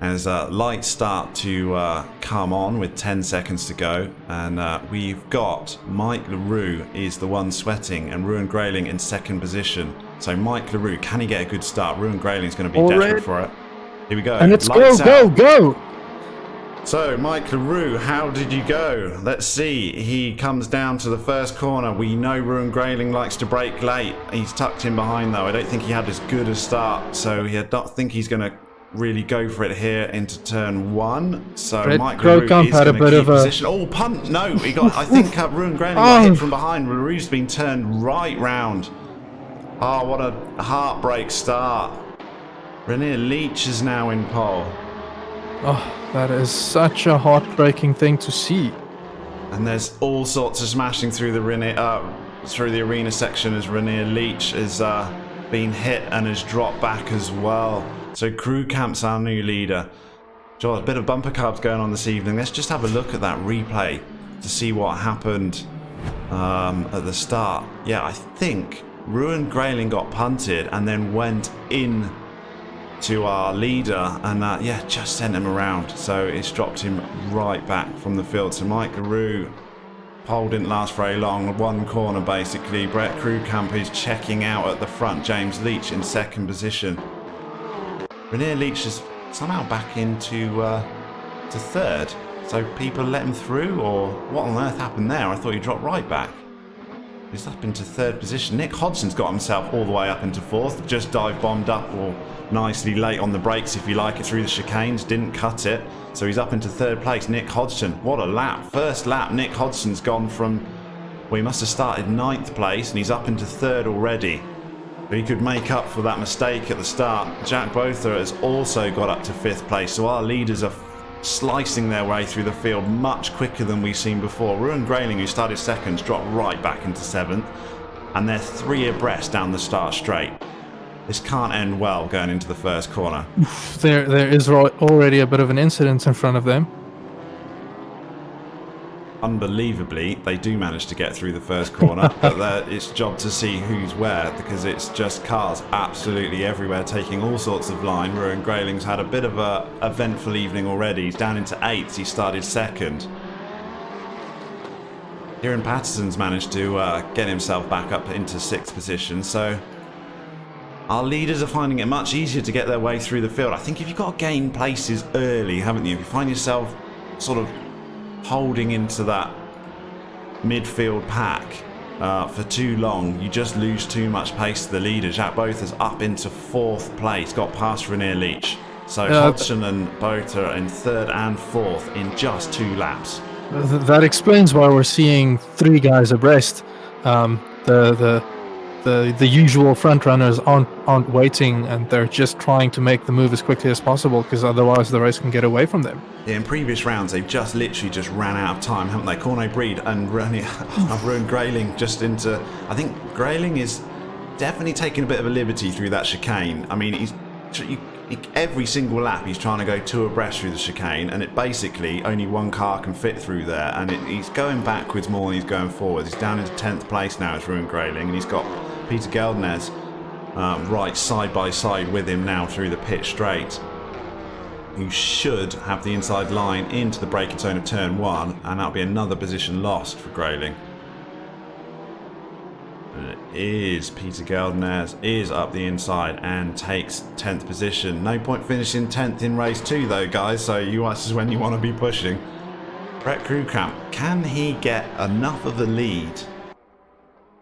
as lights start to come on with 10 seconds to go, and we've got Mike LaRue is the one sweating and Roux and Grayling in 2nd position. So Mike LaRue, can he get a good start? Roux and Grayling is going to be desperate for it. Here we go. And it's lights go! So, Mike LaRue, how did you go? Let's see. He comes down to the first corner. We know Roux and Grayling likes to brake late. He's tucked in behind, though. I don't think he had as good a start, so I don't think he's going to really go for it here into turn 1. So, Mike LaRue is going to keep position. Oh, punt! No, he got. I think Roux and Grayling got hit from behind. LaRue's been turned right round. Oh, what a heartbreak start. Rainier Leach is now in pole. Oh, that is such a heartbreaking thing to see. And there's all sorts of smashing through the arena section as Rainier Leach has been hit and has dropped back as well. So Crew Camp's our new leader. George, a bit of bumper carbs going on this evening. Let's just have a look at that replay to see what happened at the start. Yeah, I think Roux and Grayling got punted and then went in to our leader, and yeah, just sent him around, so it's dropped him right back from the field. So Mike LaRue Pole didn't last very long. One corner basically. Brett Krugkamp is checking out at the front. James Leach in second position. René Leach is somehow back into to third. So people let him through, or what on earth happened there? I thought he dropped right back. He's up into third position. Nick Hodgson's got himself all the way up into fourth. Just dive bombed up, or nicely late on the brakes, if you like it, through the chicanes. Didn't cut it. So he's up into third place. Nick Hodgson, what a lap. First lap, Nick Hodgson's gone from, well, he must have started 9th place, and he's up into third already. But he could make up for that mistake at the start. Jack Botha has also got up to 5th place. So our leaders are slicing their way through the field much quicker than we've seen before. Ruan Grayling, who started 2nd, dropped right back into 7th, and they're 3 abreast down the start straight. This can't end well going into the first corner. There is already a bit of an incident in front of them. Unbelievably, they do manage to get through the first corner, but it's job to see who's where, because it's just cars absolutely everywhere taking all sorts of line. Ruan Grayling's had a bit of a eventful evening already. He's down into 8th. He started 2nd. Kieran Patterson's managed to get himself back up into 6th position, so our leaders are finding it much easier to get their way through the field. I think if you've got to gain places early, haven't you? If you find yourself sort of holding into that midfield pack for too long, you just lose too much pace to the leader. Jack Botha's up into 4th place, got past René Leach. So Hodgson and Botha are in 3rd and 4th in just 2 laps. That explains why we're seeing 3 guys abreast. The usual front runners aren't waiting, and they're just trying to make the move as quickly as possible, because otherwise the race can get away from them. Yeah, in previous rounds they've just literally just ran out of time, haven't they? Corné Breed and Ruan Grayling just into, I think Grayling is definitely taking a bit of a liberty through that chicane. I mean, every single lap he's trying to go 2 abreast through the chicane, and it basically only one car can fit through there, and he's going backwards more than he's going forwards. He's down into 10th place now as Ruan Grayling, and he's got Peter Geldnes right side by side with him now through the pit straight, who should have the inside line into the braking zone of turn 1, and that'll be another position lost for Grayling. And it is Peter Geldnes is up the inside and takes 10th position. No point finishing 10th in race 2 though, guys, so this is when you want to be pushing. Brett Krugkamp, can he get enough of the lead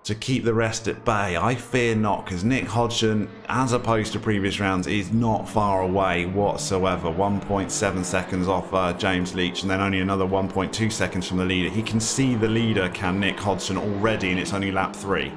to keep the rest at bay? I fear not, because Nick Hodgson, as opposed to previous rounds, is not far away whatsoever. 1.7 seconds off James Leach, and then only another 1.2 seconds from the leader. He can see the leader, can Nick Hodgson, already, and it's only lap 3.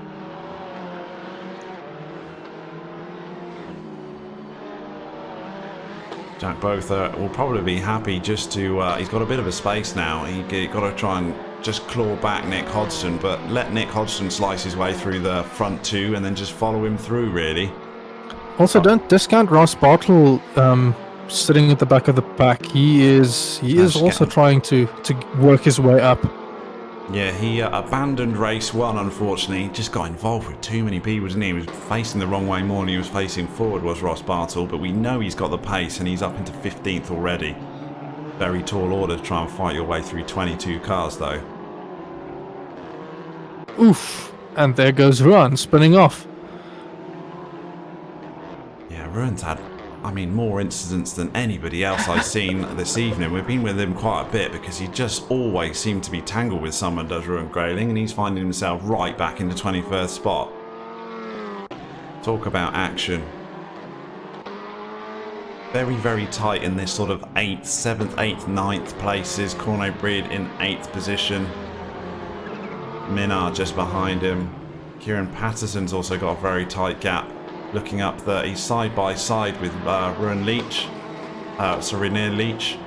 Jack Botha will probably be happy just to, he's got a bit of a space now. He's got to try and just claw back Nick Hodgson, but let Nick Hodgson slice his way through the front 2 and then just follow him through, really. Also, don't discount Ross Bartle sitting at the back of the pack. He is also trying to work his way up. Yeah, he abandoned race 1, unfortunately. He just got involved with too many people, didn't he? He was facing the wrong way more than he was facing forward, was Ross Bartle, but we know he's got the pace, and he's up into 15th already. Very tall order to try and fight your way through 22 cars, though. Oof. And there goes Ruan, spinning off. Yeah, Ruan's had, I mean, more incidents than anybody else I've seen this evening. We've been with him quite a bit because he just always seemed to be tangled with someone, does Ruan Grayling, and he's finding himself right back in the 21st spot. Talk about action. Very, very tight in this sort of 8th, 7th, 8th, 9th places. Corné Breed in 8th position. Minard just behind him. Kieran Patterson's also got a very tight gap. Looking up there, he's side by side with René Leach.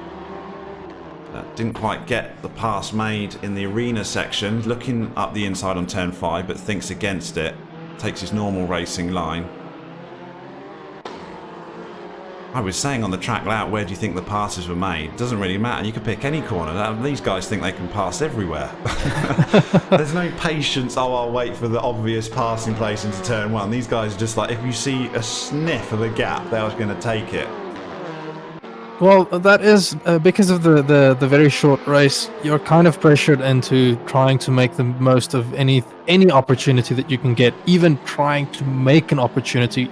Didn't quite get the pass made in the arena section. Looking up the inside on turn 5, but thinks against it. Takes his normal racing line. I was saying on the track layout, where do you think the passes were made? It doesn't really matter. You could pick any corner. These guys think they can pass everywhere. There's no patience. Oh, I'll wait for the obvious passing place into turn 1. These guys are just like, if you see a sniff of a gap, they're going to take it. Well, that is because of the very short race. You're kind of pressured into trying to make the most of any opportunity that you can get, even trying to make an opportunity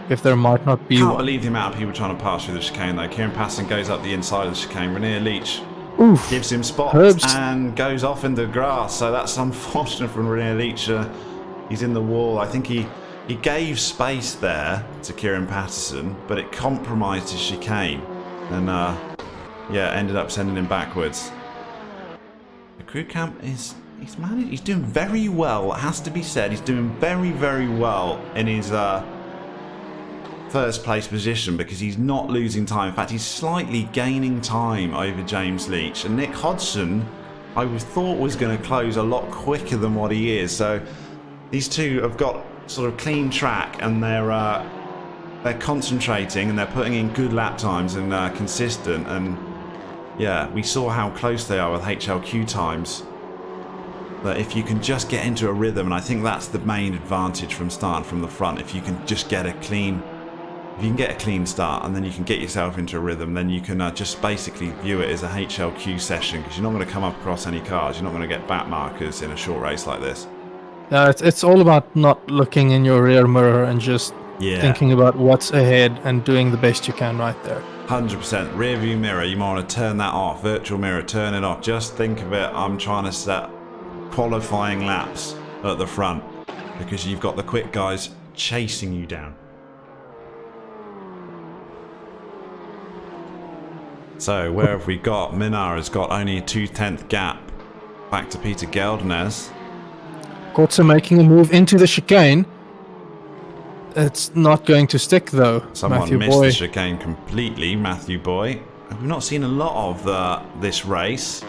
if there might not be Can't one. believe the amount of people trying to pass through the chicane though. Kieran Passon goes up the inside of the chicane. Renier Leach Oof. gives him spots Herbs. and goes off in the grass. So that's unfortunate from Renier Leach. He's in the wall. I think he gave space there to Kieran Patterson, but it compromised his chicane. And yeah, ended up sending him backwards. The crew camp he's doing very well, it has to be said. He's doing very, very well in his first place position because he's not losing time. In fact, he's slightly gaining time over James Leach. And Nick Hodgson, I thought was going to close a lot quicker than what he is. So these two have got sort of clean track, and they're concentrating and they're putting in good lap times and consistent. And yeah, we saw how close they are with HLQ times. But if you can just get into a rhythm, and I think that's the main advantage from starting from the front. If you can just get a clean start and then you can get yourself into a rhythm, then you can just basically view it as a HLQ session, because you're not going to come up across any cars. You're not going to get back markers in a short race like this. It's all about not looking in your rear mirror and just thinking about what's ahead and doing the best you can right there. 100%. Rear view mirror, you might want to turn that off. Virtual mirror, turn it off. Just think of it, I'm trying to set qualifying laps at the front, because you've got the quick guys chasing you down. So where have we got? Minar has got only a 2/10 gap back to Peter Geldnes. Kortzer making a move into the chicane. It's not going to stick though. Someone Matthew missed Boy. the chicane completely, Matthew Boy. We've not seen a lot of this race,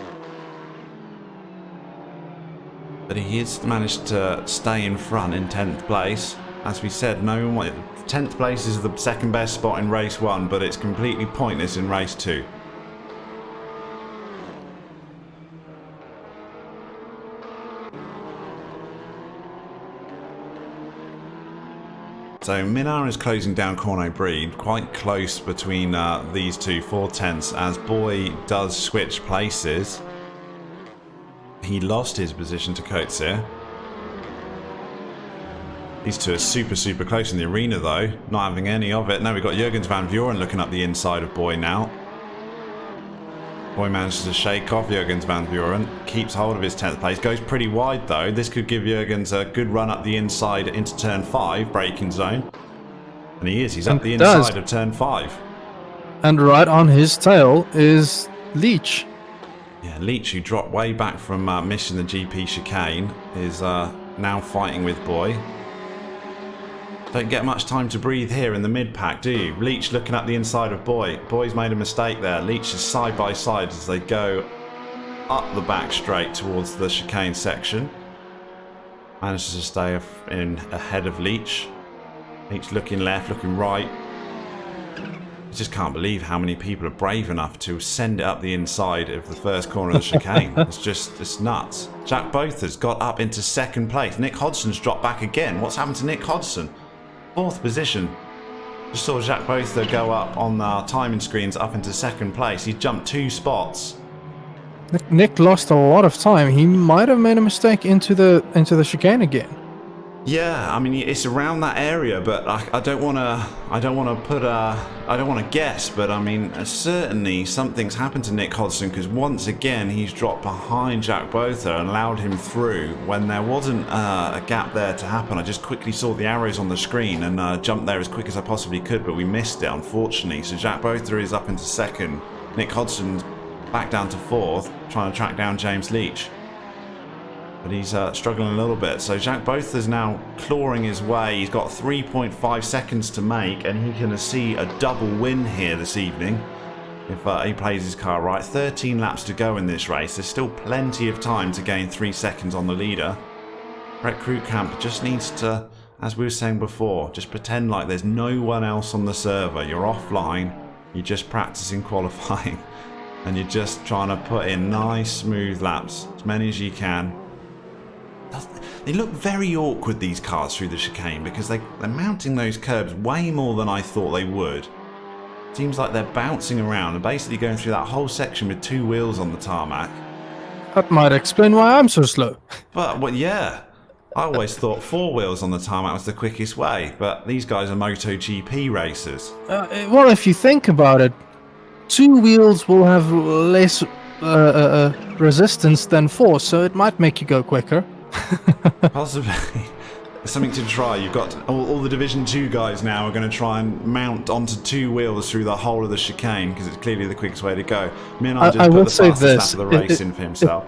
but he has managed to stay in front in 10th place. As we said, 10th place is the second best spot in race 1, but it's completely pointless in race 2. So Minar is closing down Corno Breed, quite close between these two, 4/10ths, as Boy does switch places. He lost his position to Coetzee. These two are super, super close in the arena though, not having any of it. Now we've got Jurgens van Vuren looking up the inside of Boy now. Boy manages to shake off Jurgens van Vuren, keeps hold of his 10th place, goes pretty wide though. This could give Jurgens a good run up the inside into turn 5, braking zone. And he is, he's up the inside of turn 5. And right on his tail is Leach. Yeah, Leach, who dropped way back from missing the GP chicane, is now fighting with Boy. Don't get much time to breathe here in the mid-pack, do you? Leach looking up the inside of Boy. Boy's made a mistake there. Leach is side by side as they go up the back straight towards the chicane section. Manages to stay in ahead of Leach. Leach looking left, looking right. I just can't believe how many people are brave enough to send it up the inside of the first corner of the chicane. It's nuts. Jack Botha's got up into 2nd place. Nick Hodgson's dropped back again. What's happened to Nick Hodgson? 4th position. Just saw Jack Botha go up on the timing screens up into 2nd place. He's jumped 2 spots. Nick lost a lot of time. He might have made a mistake into the chicane again. Yeah, I mean it's around that area, but I don't want to guess, but I mean certainly something's happened to Nick Hodgson, because once again he's dropped behind Jack Botha and allowed him through when there wasn't a gap there to happen. I just quickly saw the arrows on the screen and jumped there as quick as I possibly could, but we missed it unfortunately. So Jack Botha is up into 2nd. Nick Hodgson's back down to 4th, trying to track down James Leach. But he's struggling a little bit. So Jack Botha's now clawing his way. He's got 3.5 seconds to make, and he can see a double win here this evening if he plays his car right. 13 laps to go in this race. There's still plenty of time to gain 3 seconds on the leader. Brett Krutkamp just needs to, as we were saying before, just pretend like there's no one else on the server. You're offline. You're just practicing qualifying. And you're just trying to put in nice, smooth laps, as many as you can. They look very awkward, these cars, through the chicane, because they're mounting those curbs way more than I thought they would. Seems like they're bouncing around and basically going through that whole section with 2 wheels on the tarmac. That might explain why I'm so slow. But, well, yeah. I always thought 4 wheels on the tarmac was the quickest way, but these guys are MotoGP racers. Well, if you think about it, 2 wheels will have less resistance than 4, so it might make you go quicker. Possibly. Something to try. You've got all the Division 2 guys now are going to try and mount onto 2 wheels through the whole of the chicane because it's clearly the quickest way to go. Minardi just put the fastest lap of the race in for himself.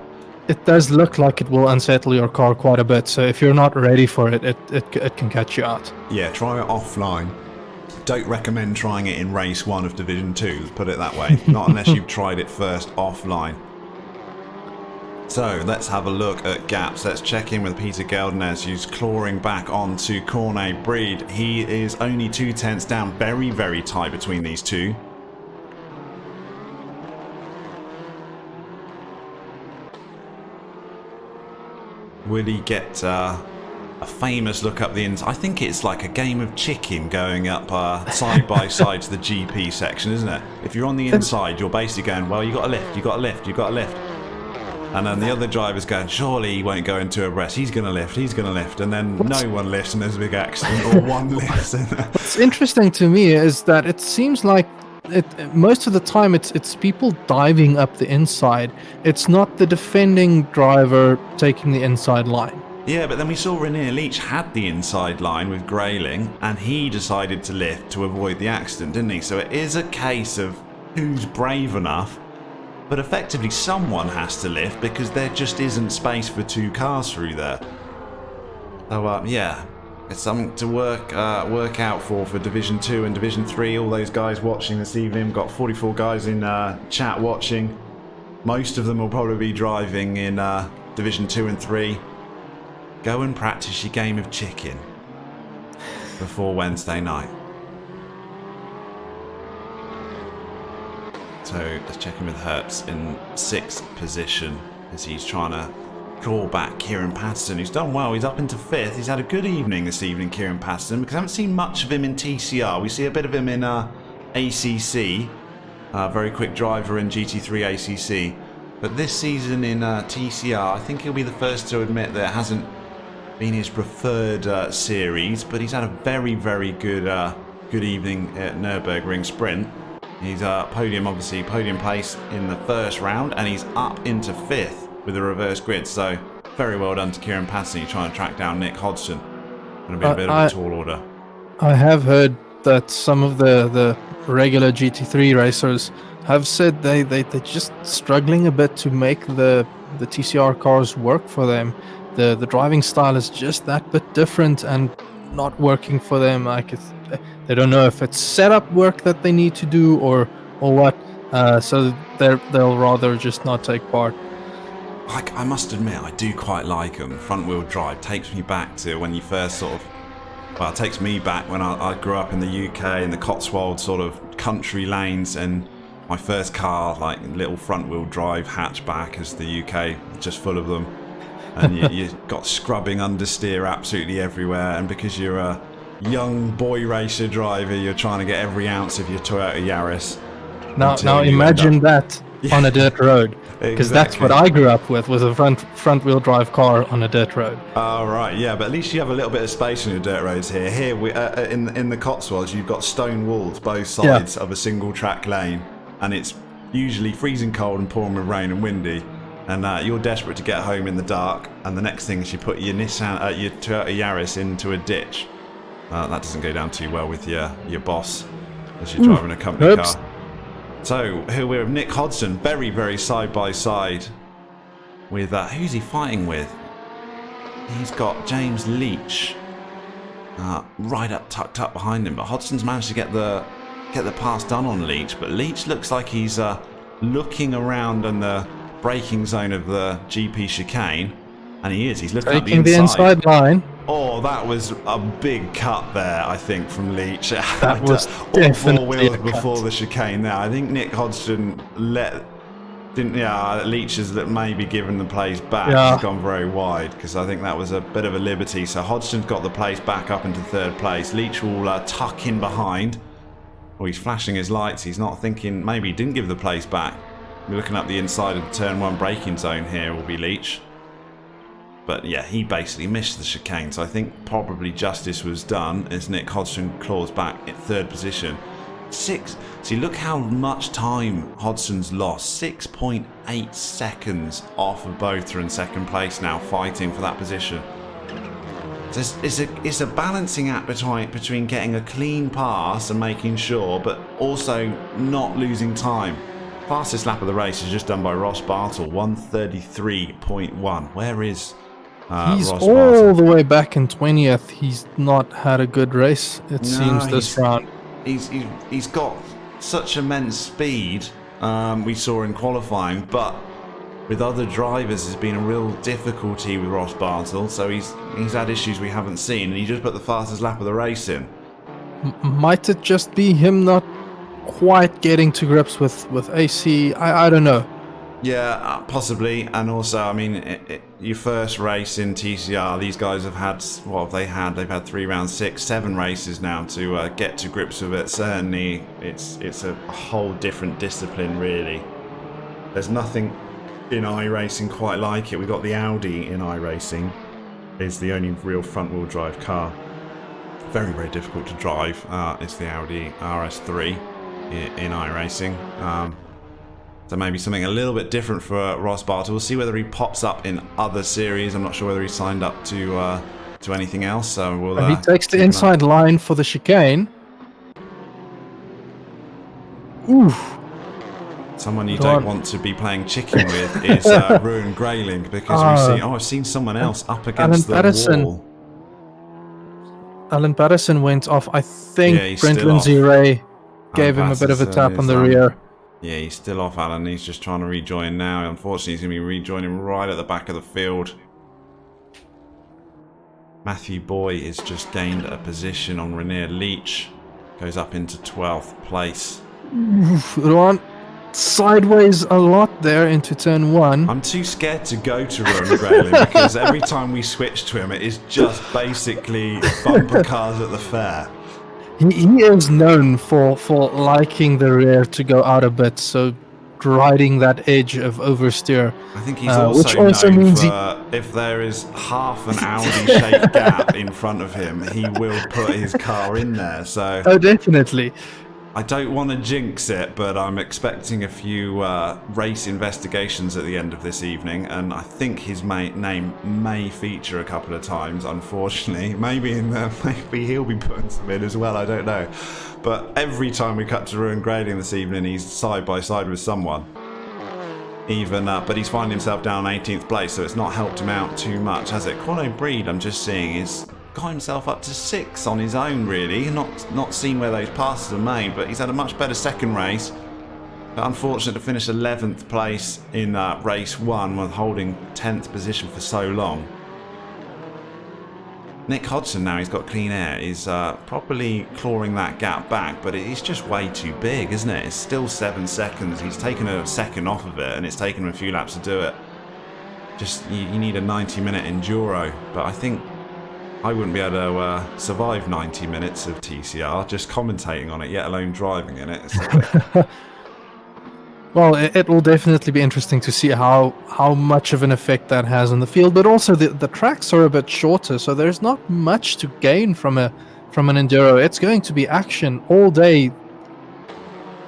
It does look like it will unsettle your car quite a bit, so if you're not ready for it, it can catch you out. Yeah, try it offline. Don't recommend trying it in race 1 of Division 2, let's put it that way. Not unless you've tried it first offline. So let's have a look at gaps. Let's check in with Peter Geldenez, who's clawing back onto Cornet Breed. He is only 2 tenths down, very, very tight between these two. Will he get a famous look up the inside? I think it's like a game of chicken going up side by side to the GP section, isn't it? If you're on the inside, you're basically going, well, you got a lift, you got a lift, you got a lift. And then the other driver's going, surely he won't go into a rest. He's going to lift, he's going to lift. And then no one lifts and there's a big accident, or one lifts. What's interesting to me is that it seems like most of the time it's people diving up the inside. It's not the defending driver taking the inside line. Yeah, but then we saw René Leach had the inside line with Grayling, and he decided to lift to avoid the accident, didn't he? So it is a case of who's brave enough. But effectively someone has to lift because there just isn't space for 2 cars through there. So yeah, it's something to work out for Division 2 and Division 3. All those guys watching this evening, got 44 guys in chat watching. Most of them will probably be driving in Division 2 and 3. Go and practice your game of chicken before Wednesday night. So let's check in with Hertz in 6th position as he's trying to claw back Kieran Patterson, who's done well. He's up into 5th. He's had a good evening this evening, Kieran Patterson, because I haven't seen much of him in TCR. We see a bit of him in ACC, very quick driver in GT3 ACC. But this season in TCR, I think he'll be the first to admit that it hasn't been his preferred series, but he's had a very, very good evening at Nürburgring-Sprint. He's podium place in the first round, and he's up into 5th with a reverse grid. So very well done to Kieran Patterson. He's trying to track down Nick Hodgson. Going to be a bit of a tall order. I have heard that some of the regular GT3 racers have said they're just struggling a bit to make the TCR cars work for them. The driving style is just that bit different and not working for them. Like they don't know if it's setup work that they need to do or what. So they'll rather just not take part. Like, I must admit, I do quite like them. Front wheel drive takes me back to when you first it takes me back when I grew up in the UK in the Cotswold sort of country lanes, and my first car, like little front wheel drive hatchback, as the UK just full of them. And you got scrubbing understeer absolutely everywhere, and because you're a young boy racer driver, you're trying to get every ounce of your Toyota Yaris. Now imagine that on a dirt road, because that's what I grew up with, was a front wheel drive car on a dirt road. Oh right, yeah, but at least you have a little bit of space on your dirt roads here. Here we in the Cotswolds, you've got stone walls both sides of a single track lane, and it's usually freezing cold and pouring with rain and windy. And you're desperate to get home in the dark, and the next thing is you put your your Toyota Yaris into a ditch. That doesn't go down too well with your boss as you're driving a company car. So here we're with Nick Hodgson, very, very side by side with who's he fighting with? He's got James Leach right up tucked up behind him, but Hodgson's managed to get the pass done on Leach, but Leach looks like he's looking around in the braking zone of the GP chicane, and he's looking at the inside line. Oh, that was a big cut there, I think, from Leach. That was all 4 wheels before the chicane there. I think Nick Hodgson Leach has maybe given the place back. Yeah. He's gone very wide, because I think that was a bit of a liberty. So Hodgson's got the place back up into 3rd place. Leach will tuck in behind. Or he's flashing his lights. He's not thinking, maybe he didn't give the place back. We're looking up the inside of the turn 1 braking zone here, will be Leach. But yeah, he basically missed the chicane. So I think probably justice was done as Nick Hodgson claws back at 3rd position. 6. See, look how much time Hodgson's lost. 6.8 seconds off of Botha in 2nd place now, fighting for that position. So it's a balancing act between getting a clean pass and making sure, but also not losing time. Fastest lap of the race is just done by Ross Bartle, 1:33.1. Where is he's Ross all Bartle? the way back in 20th. He's not had a good race, it seems, this round. He's got such immense speed, we saw in qualifying, but with other drivers there's been a real difficulty with Ross Bartle, so he's had issues we haven't seen, and he just put the fastest lap of the race in. Might it just be him not quite getting to grips with AC? I don't know. Yeah, possibly, and also, I mean, your first race in TCR, these guys have had, what have they had? They've had 3 rounds, 6, 7 races now to get to grips with it. Certainly, it's a whole different discipline, really. There's nothing in iRacing quite like it. We've got the Audi in iRacing. It's the only real front-wheel drive car. Very, very difficult to drive. It's the Audi RS3 in iRacing. So maybe something a little bit different for Ross Bartle. We'll see whether he pops up in other series. I'm not sure whether he signed up to anything else. So we'll. He takes the inside line for the chicane. Oof. Someone you don't want to be playing chicken with is Ruin Grayling, because I've seen someone else up against the wall. Alan Patterson went off. I think Yeah, Brent Lindsay-Ray gave him a bit of a tap on the rear. Yeah, he's still off, Alan. He's just trying to rejoin now. Unfortunately, he's going to be rejoining right at the back of the field. Matthew Boy has just gained a position on Rainier Leach. Goes up into 12th place. Ron, sideways a lot there into turn 1. I'm too scared to go to Ruin Grayling because every time we switch to him, it is just basically bumper cars at the fair. He is known for liking the rear to go out a bit, so riding that edge of oversteer. I think he's also which also known means for if there is half an Audi-shaped gap in front of him, he will put his car in there. So oh, definitely. I don't want to jinx it, but I'm expecting a few race investigations at the end of this evening, and I think his name may feature a couple of times, unfortunately. Maybe he'll be putting some in as well, I don't know. But every time we cut to Ruin Grayling this evening, he's side by side with someone. But he's finding himself down 18th place, so it's not helped him out too much, has it? Quano Breed, I'm just seeing, is got himself up to 6 on his own, really. Not seen where those passes are made, but he's had a much better second race. But unfortunate to finish 11th place in race 1 while holding 10th position for so long. Nick Hodgson, now he's got clean air, is properly clawing that gap back, but it's just way too big, isn't it? It's still 7 seconds. He's taken a second off of it, and it's taken him a few laps to do it. Just, you need a 90-minute enduro, but I think I wouldn't be able to survive 90 minutes of TCR just commentating on it, yet alone driving in it. Well, it will definitely be interesting to see how much of an effect that has on the field, but also the tracks are a bit shorter, so there's not much to gain from an enduro. It's going to be action all day.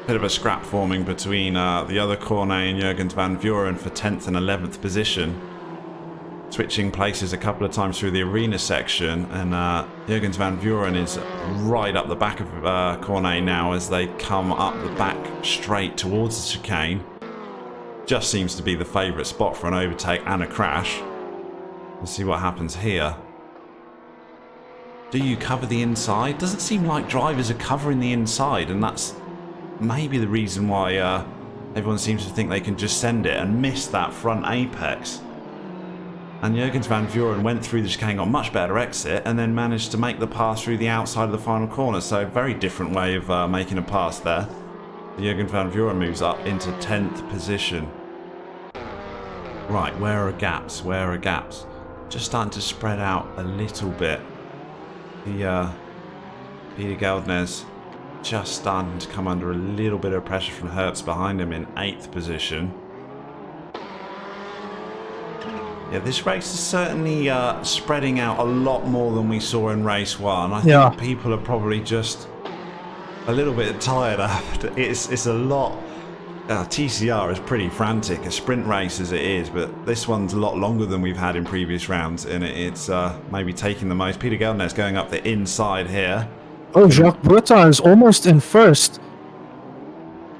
Bit of a scrap forming between the other Cornet and Jurgens van Vuren for 10th and 11th position. Switching places a couple of times through the arena section, and Jurgens van Vuren is right up the back of Cornet now as they come up the back straight towards the chicane. Just seems to be the favourite spot for an overtake and a crash. Let's see what happens here. Do you cover the inside? Doesn't seem like drivers are covering the inside, and that's maybe the reason why everyone seems to think they can just send it and miss that front apex. And Jurgens van Vuren went through the chicane, got a much better exit, and then managed to make the pass through the outside of the final corner. So very different way of making a pass there. Jurgens van Vuren moves up into 10th position. Right, where are gaps? Where are gaps? Just starting to spread out a little bit. The Peter Geldnes just starting to come under a little bit of pressure from Hertz behind him in 8th position. Yeah, this race is certainly spreading out a lot more than we saw in race 1. I think people are probably just a little bit tired of it. It's a lot. TCR is pretty frantic, a sprint race as it is, but this one's a lot longer than we've had in previous rounds, and it's maybe taking the most. Peter Geldner's going up the inside here. Oh, Jacques Bourdin is almost in first.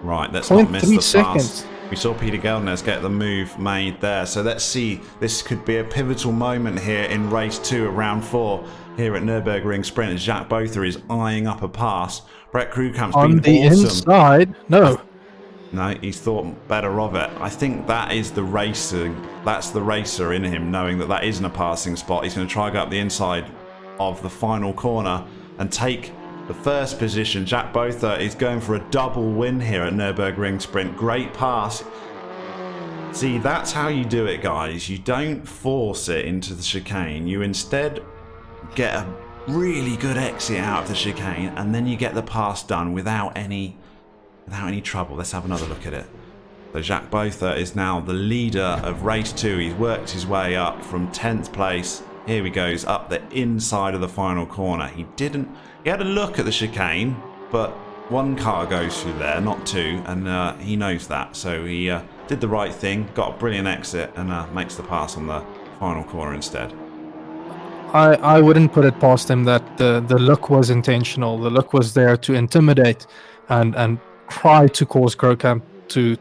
Right, let's not miss the seconds. pass. We saw Peter Geldner's get the move made there. So let's see. This could be a pivotal moment here in race 2 of round 4 here at Nürburgring-Sprint as Jacques Bourdin is eyeing up a pass. Brett Krukamp's been awesome. On the inside? No. No, he's thought better of it. I think that is the racer. That's the racer in him, knowing that that isn't a passing spot. He's going to try to go up the inside of the final corner and take the first position. Jacques Bourdin is going for a double win here at Nürburgring-Sprint. Great pass. See, that's how you do it, guys. You don't force it into the chicane. You instead get a really good exit out of the chicane, and then you get the pass done without any trouble. Let's have another look at it. So Jacques Bourdin is now the leader of race 2. He's worked his way up from 10th place. Here he goes up the inside of the final corner. He had a look at the chicane, but one car goes through there, not two, and he knows that. So he did the right thing, got a brilliant exit, and makes the pass on the final corner instead. I wouldn't put it past him that the look was intentional. The look was there to intimidate and try to cause Krukamp to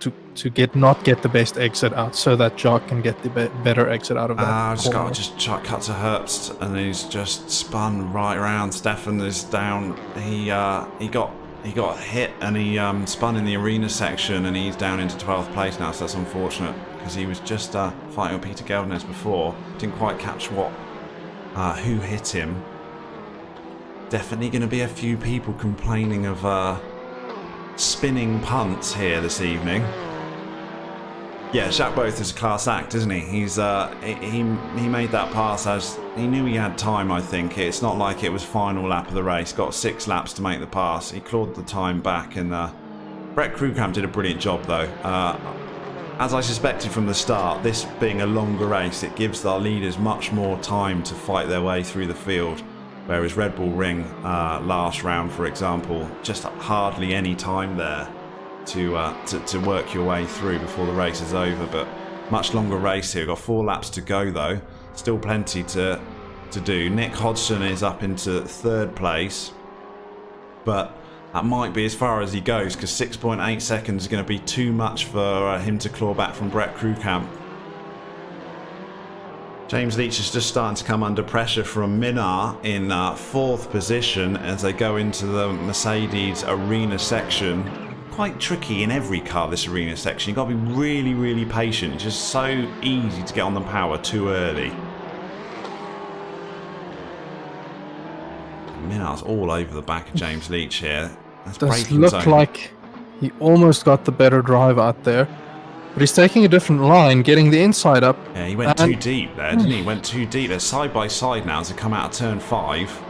not get the best exit out, so that Jacques can get the better exit out of that. Just cut to Herbst, and he's just spun right around. Stefan is down. He got hit, and he spun in the arena section, and he's down into 12th place now. So that's unfortunate because he was just fighting with Peter Geldner before. Didn't quite catch who hit him. Definitely going to be a few people complaining of spinning punts here this evening. Yeah, Jacques Bourdin is a class act, isn't he? He made that pass as he knew he had time. I think it's not like it was final lap of the race. Got 6 laps to make the pass. He clawed the time back, and Brett Krukamp did a brilliant job though. As I suspected from the start, this being a longer race, it gives our leaders much more time to fight their way through the field. Whereas Red Bull Ring last round, for example, just hardly any time there to work your way through before the race is over. But much longer race here. We've got 4 laps to go though. Still plenty to do. Nick Hodgson is up into 3rd place, but that might be as far as he goes because 6.8 seconds is going to be too much for him to claw back from Brett Krukamp. James Leach is just starting to come under pressure from Minar in 4th position as they go into the Mercedes arena section. Quite tricky in every car, this arena section. You've got to be really, really patient. It's just so easy to get on the power too early. Minar's all over the back of James Leach here. That's does look like he almost got the better drive out there. But he's taking a different line, getting the inside up. Yeah, he went too deep there, didn't he? Went too deep. They're side by side now as they come out of turn 5.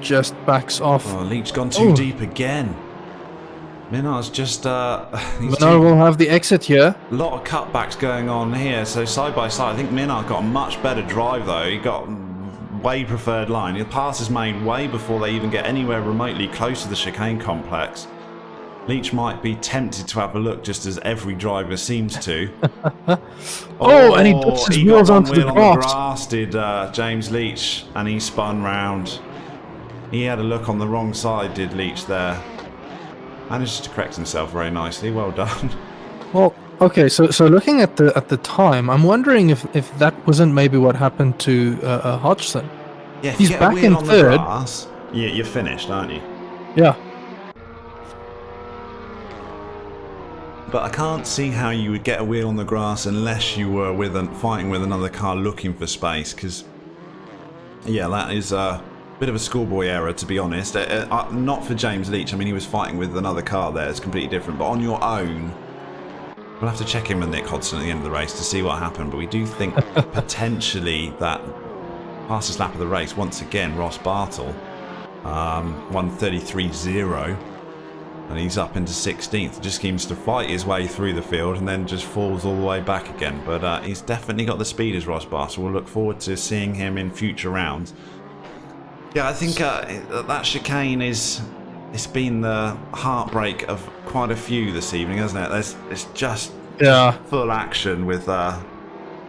Just backs off. Oh, Leach gone too deep again. Minar's just... Minar will have the exit here. A lot of cutbacks going on here, so side by side. I think Minar got a much better drive though. He got way preferred line. The pass is made way before they even get anywhere remotely close to the chicane complex. Leach might be tempted to have a look, just as every driver seems to. And he puts his wheels onto the grass. Did James Leach, and he spun round. He had a look on the wrong side, did Leach there. Managed to correct himself very nicely. Well done. Well, okay, so looking at the time, I'm wondering if that wasn't maybe what happened to Hodgson. Yeah, if he's you get back a wheel in on 3rd. The grass, you're finished, aren't you? Yeah. But I can't see how you would get a wheel on the grass unless you were fighting with another car looking for space, because yeah, that is a bit of a schoolboy error, to be honest. Not for James Leach. I mean, he was fighting with another car there. It's completely different. But on your own, we'll have to check in with Nick Hodgson at the end of the race to see what happened. But we do think potentially that fastest lap of the race, once again, Ross Bartle. 1:33.0, and he's up into 16th. Just seems to fight his way through the field and then just falls all the way back again. But he's definitely got the speed as Rosbar, so we'll look forward to seeing him in future rounds. Yeah, I think that chicane it's been the heartbreak of quite a few this evening, hasn't it? It's just full action with I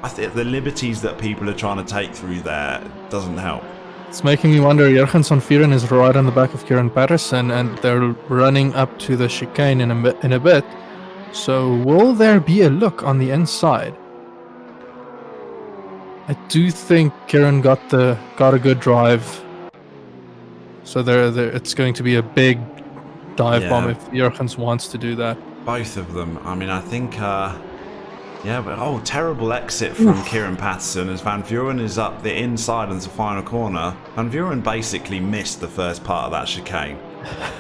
think the liberties that people are trying to take through there doesn't help. It's making me wonder, Jurgens van Vuren is right on the back of Kieran Patterson, and they're running up to the chicane in a bit. So will there be a look on the inside? I do think Kieran got a good drive. So it's going to be a big dive bomb if Jurgens wants to do that. Both of them. I mean, I think... but terrible exit from Kieran Patterson as Van Vuren is up the inside into the final corner. Van Vuren basically missed the first part of that chicane.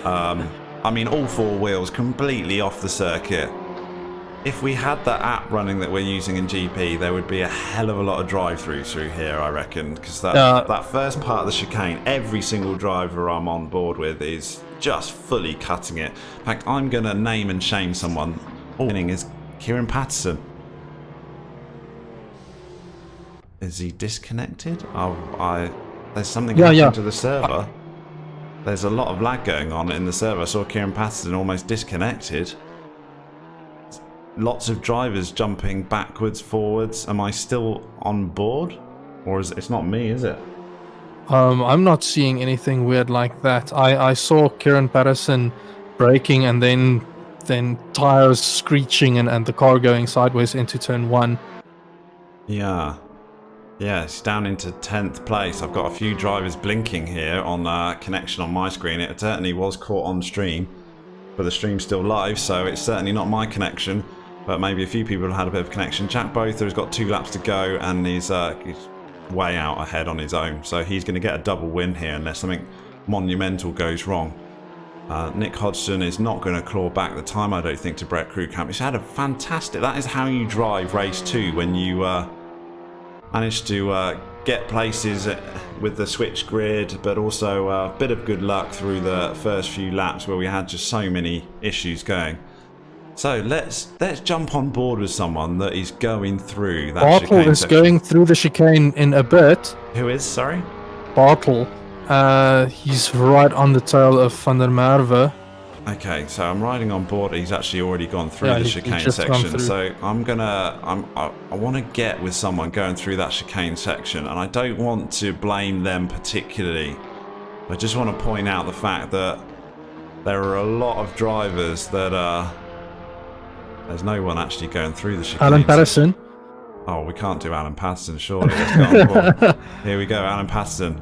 I mean, all four wheels completely off the circuit. If we had that app running that we're using in GP, there would be a hell of a lot of drive-throughs through here, I reckon. Because that first part of the chicane, every single driver I'm on board with is just fully cutting it. In fact, I'm going to name and shame someone. Winning is Kieran Patterson. Is he disconnected? There's something happening to the server. There's a lot of lag going on in the server. I saw Kieran Patterson almost disconnected. Lots of drivers jumping backwards, forwards. Am I still on board? Or it's not me, is it? I'm not seeing anything weird like that. I saw Kieran Patterson braking and then tires screeching and the car going sideways into turn 1. Yeah, it's down into 10th place. I've got a few drivers blinking here on connection on my screen. It certainly was caught on stream, but the stream's still live, so it's certainly not my connection. But maybe a few people have had a bit of connection. Jack Botha has got 2 laps to go, and he's way out ahead on his own. So he's going to get a double win here unless something monumental goes wrong. Nick Hodgson is not going to claw back the time, I don't think, to Brett Krugkamp. He's had a fantastic... That is how you drive race 2 when you manage to get places with the switch grid, but also a bit of good luck through the first few laps where we had just so many issues going. So let's jump on board with someone that is going through that Bartle chicane is section. going through the chicane in a bit. Who is, sorry? Bartle. He's right on the tail of Van der Merwe. Okay, so I'm riding on board. He's actually already gone through the chicane section. So I want to get with someone going through that chicane section, and I don't want to blame them particularly. I just want to point out the fact that there are a lot of drivers that there's no one actually going through the chicane. Alan Patterson. Oh, we can't do Alan Patterson, surely. Let's go on board. Here we go, Alan Patterson.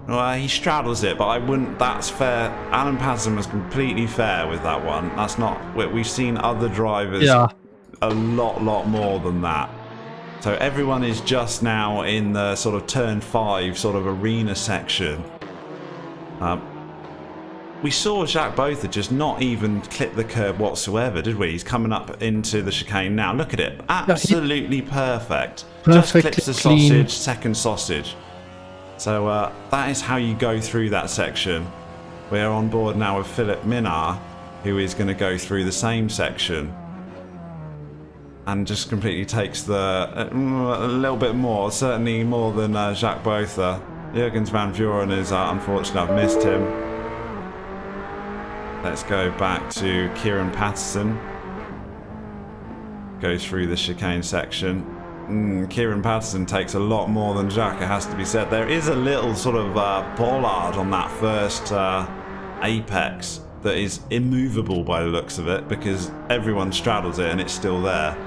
Well, he straddles it, but I wouldn't... That's fair. Alan Patterson was completely fair with that one. That's not... We've seen other drivers a lot more than that. So everyone is just now in the sort of turn 5 sort of arena section. We saw Jacques Botha just not even clip the curb whatsoever, did we? He's coming up into the chicane now. Look at it. Absolutely perfect. Just clips the sausage, second sausage. So that is how you go through that section. We're on board now with Philip Minar, who is going to go through the same section. And just completely takes a little bit more, certainly more than Jacques Botha. Jurgens van Vuren is unfortunate, I've missed him. Let's go back to Kieran Patterson. Goes through the chicane section. Kieran Patterson takes a lot more than Jacques, it has to be said. There is a little sort of bollard on that first apex that is immovable by the looks of it, because everyone straddles it and it's still there.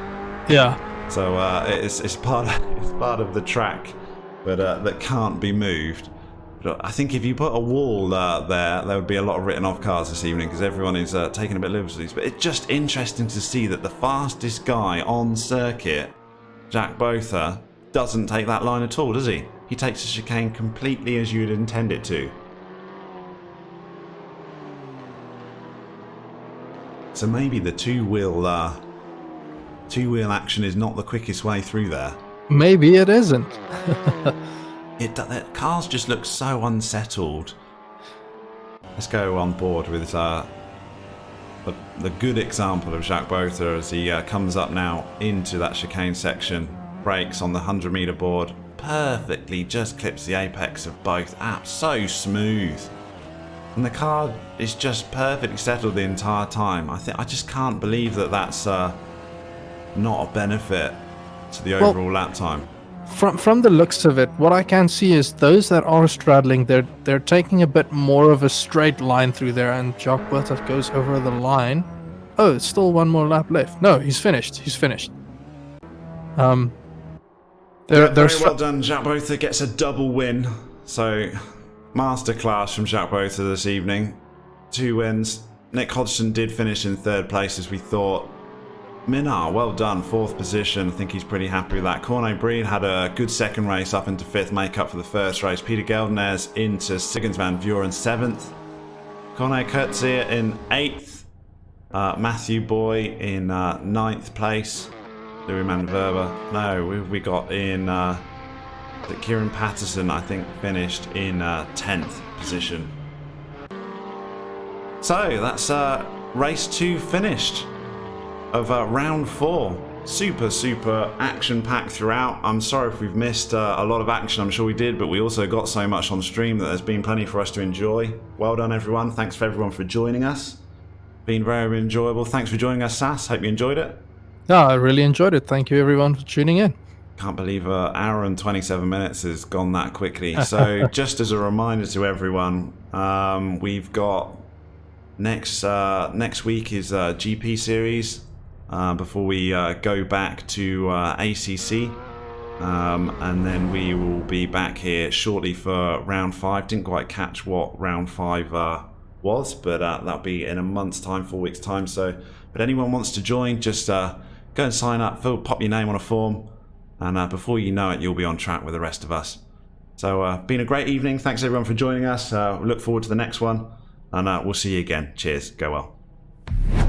Yeah. So it's part of the track, but that can't be moved. But I think if you put a wall there would be a lot of written off cars this evening, because everyone is taking a bit of liberties. But it's just interesting to see that the fastest guy on circuit, Jacques Botha, doesn't take that line at all, does he? He takes the chicane completely as you'd intend it to. So maybe the two-wheel action is not the quickest way through there. Maybe it isn't. Cars just look so unsettled. Let's go on board with the good example of Jacques Botha as he comes up now into that chicane section. Brakes on the 100-meter board. Perfectly just clips the apex of both. So smooth. And the car is just perfectly settled the entire time. I just can't believe that that's not a benefit to the overall lap time. From the looks of it, what I can see is those that are straddling, they're taking a bit more of a straight line through there, and Jacques Botha goes over the line. Oh, it's still one more lap left. No, he's finished. He's finished. Very well done. Jacques Botha gets a double win. So, masterclass from Jacques Botha this evening. 2 wins. Nick Hodgson did finish in 3rd place as we thought. Minard, well done, 4th position. I think he's pretty happy with that. Corne Breed had a good 2nd race up into 5th, make up for the 1st race. Peter Geldeners into Siggins van Vuren 7th. Corne Kurtzier in 8th. Matthew Boy in 9th place. Louis Manverba. No, we got in Kieran Patterson, I think, finished in 10th position. So that's race 2 finished of round 4. Super action-packed throughout. I'm sorry if we've missed a lot of action. I'm sure we did, but we also got so much on stream that there's been plenty for us to enjoy. Well done, everyone. Thanks for everyone for joining us. Been very enjoyable. Thanks for joining us, Sass. Hope you enjoyed it. Yeah, I really enjoyed it. Thank you, everyone, for tuning in. Can't believe an hour and 27 minutes has gone that quickly. So just as a reminder to everyone, we've got next week is GP series. Before we go back to ACC, and then we will be back here shortly for round 5. Didn't quite catch what round 5 was, but that'll be in a month's time, 4 weeks time. So, but anyone wants to join, just go and sign up, pop your name on a form, and before you know it, you'll be on track with the rest of us. So, been a great evening. Thanks everyone for joining us. We look forward to the next one, and we'll see you again. Cheers. Go well.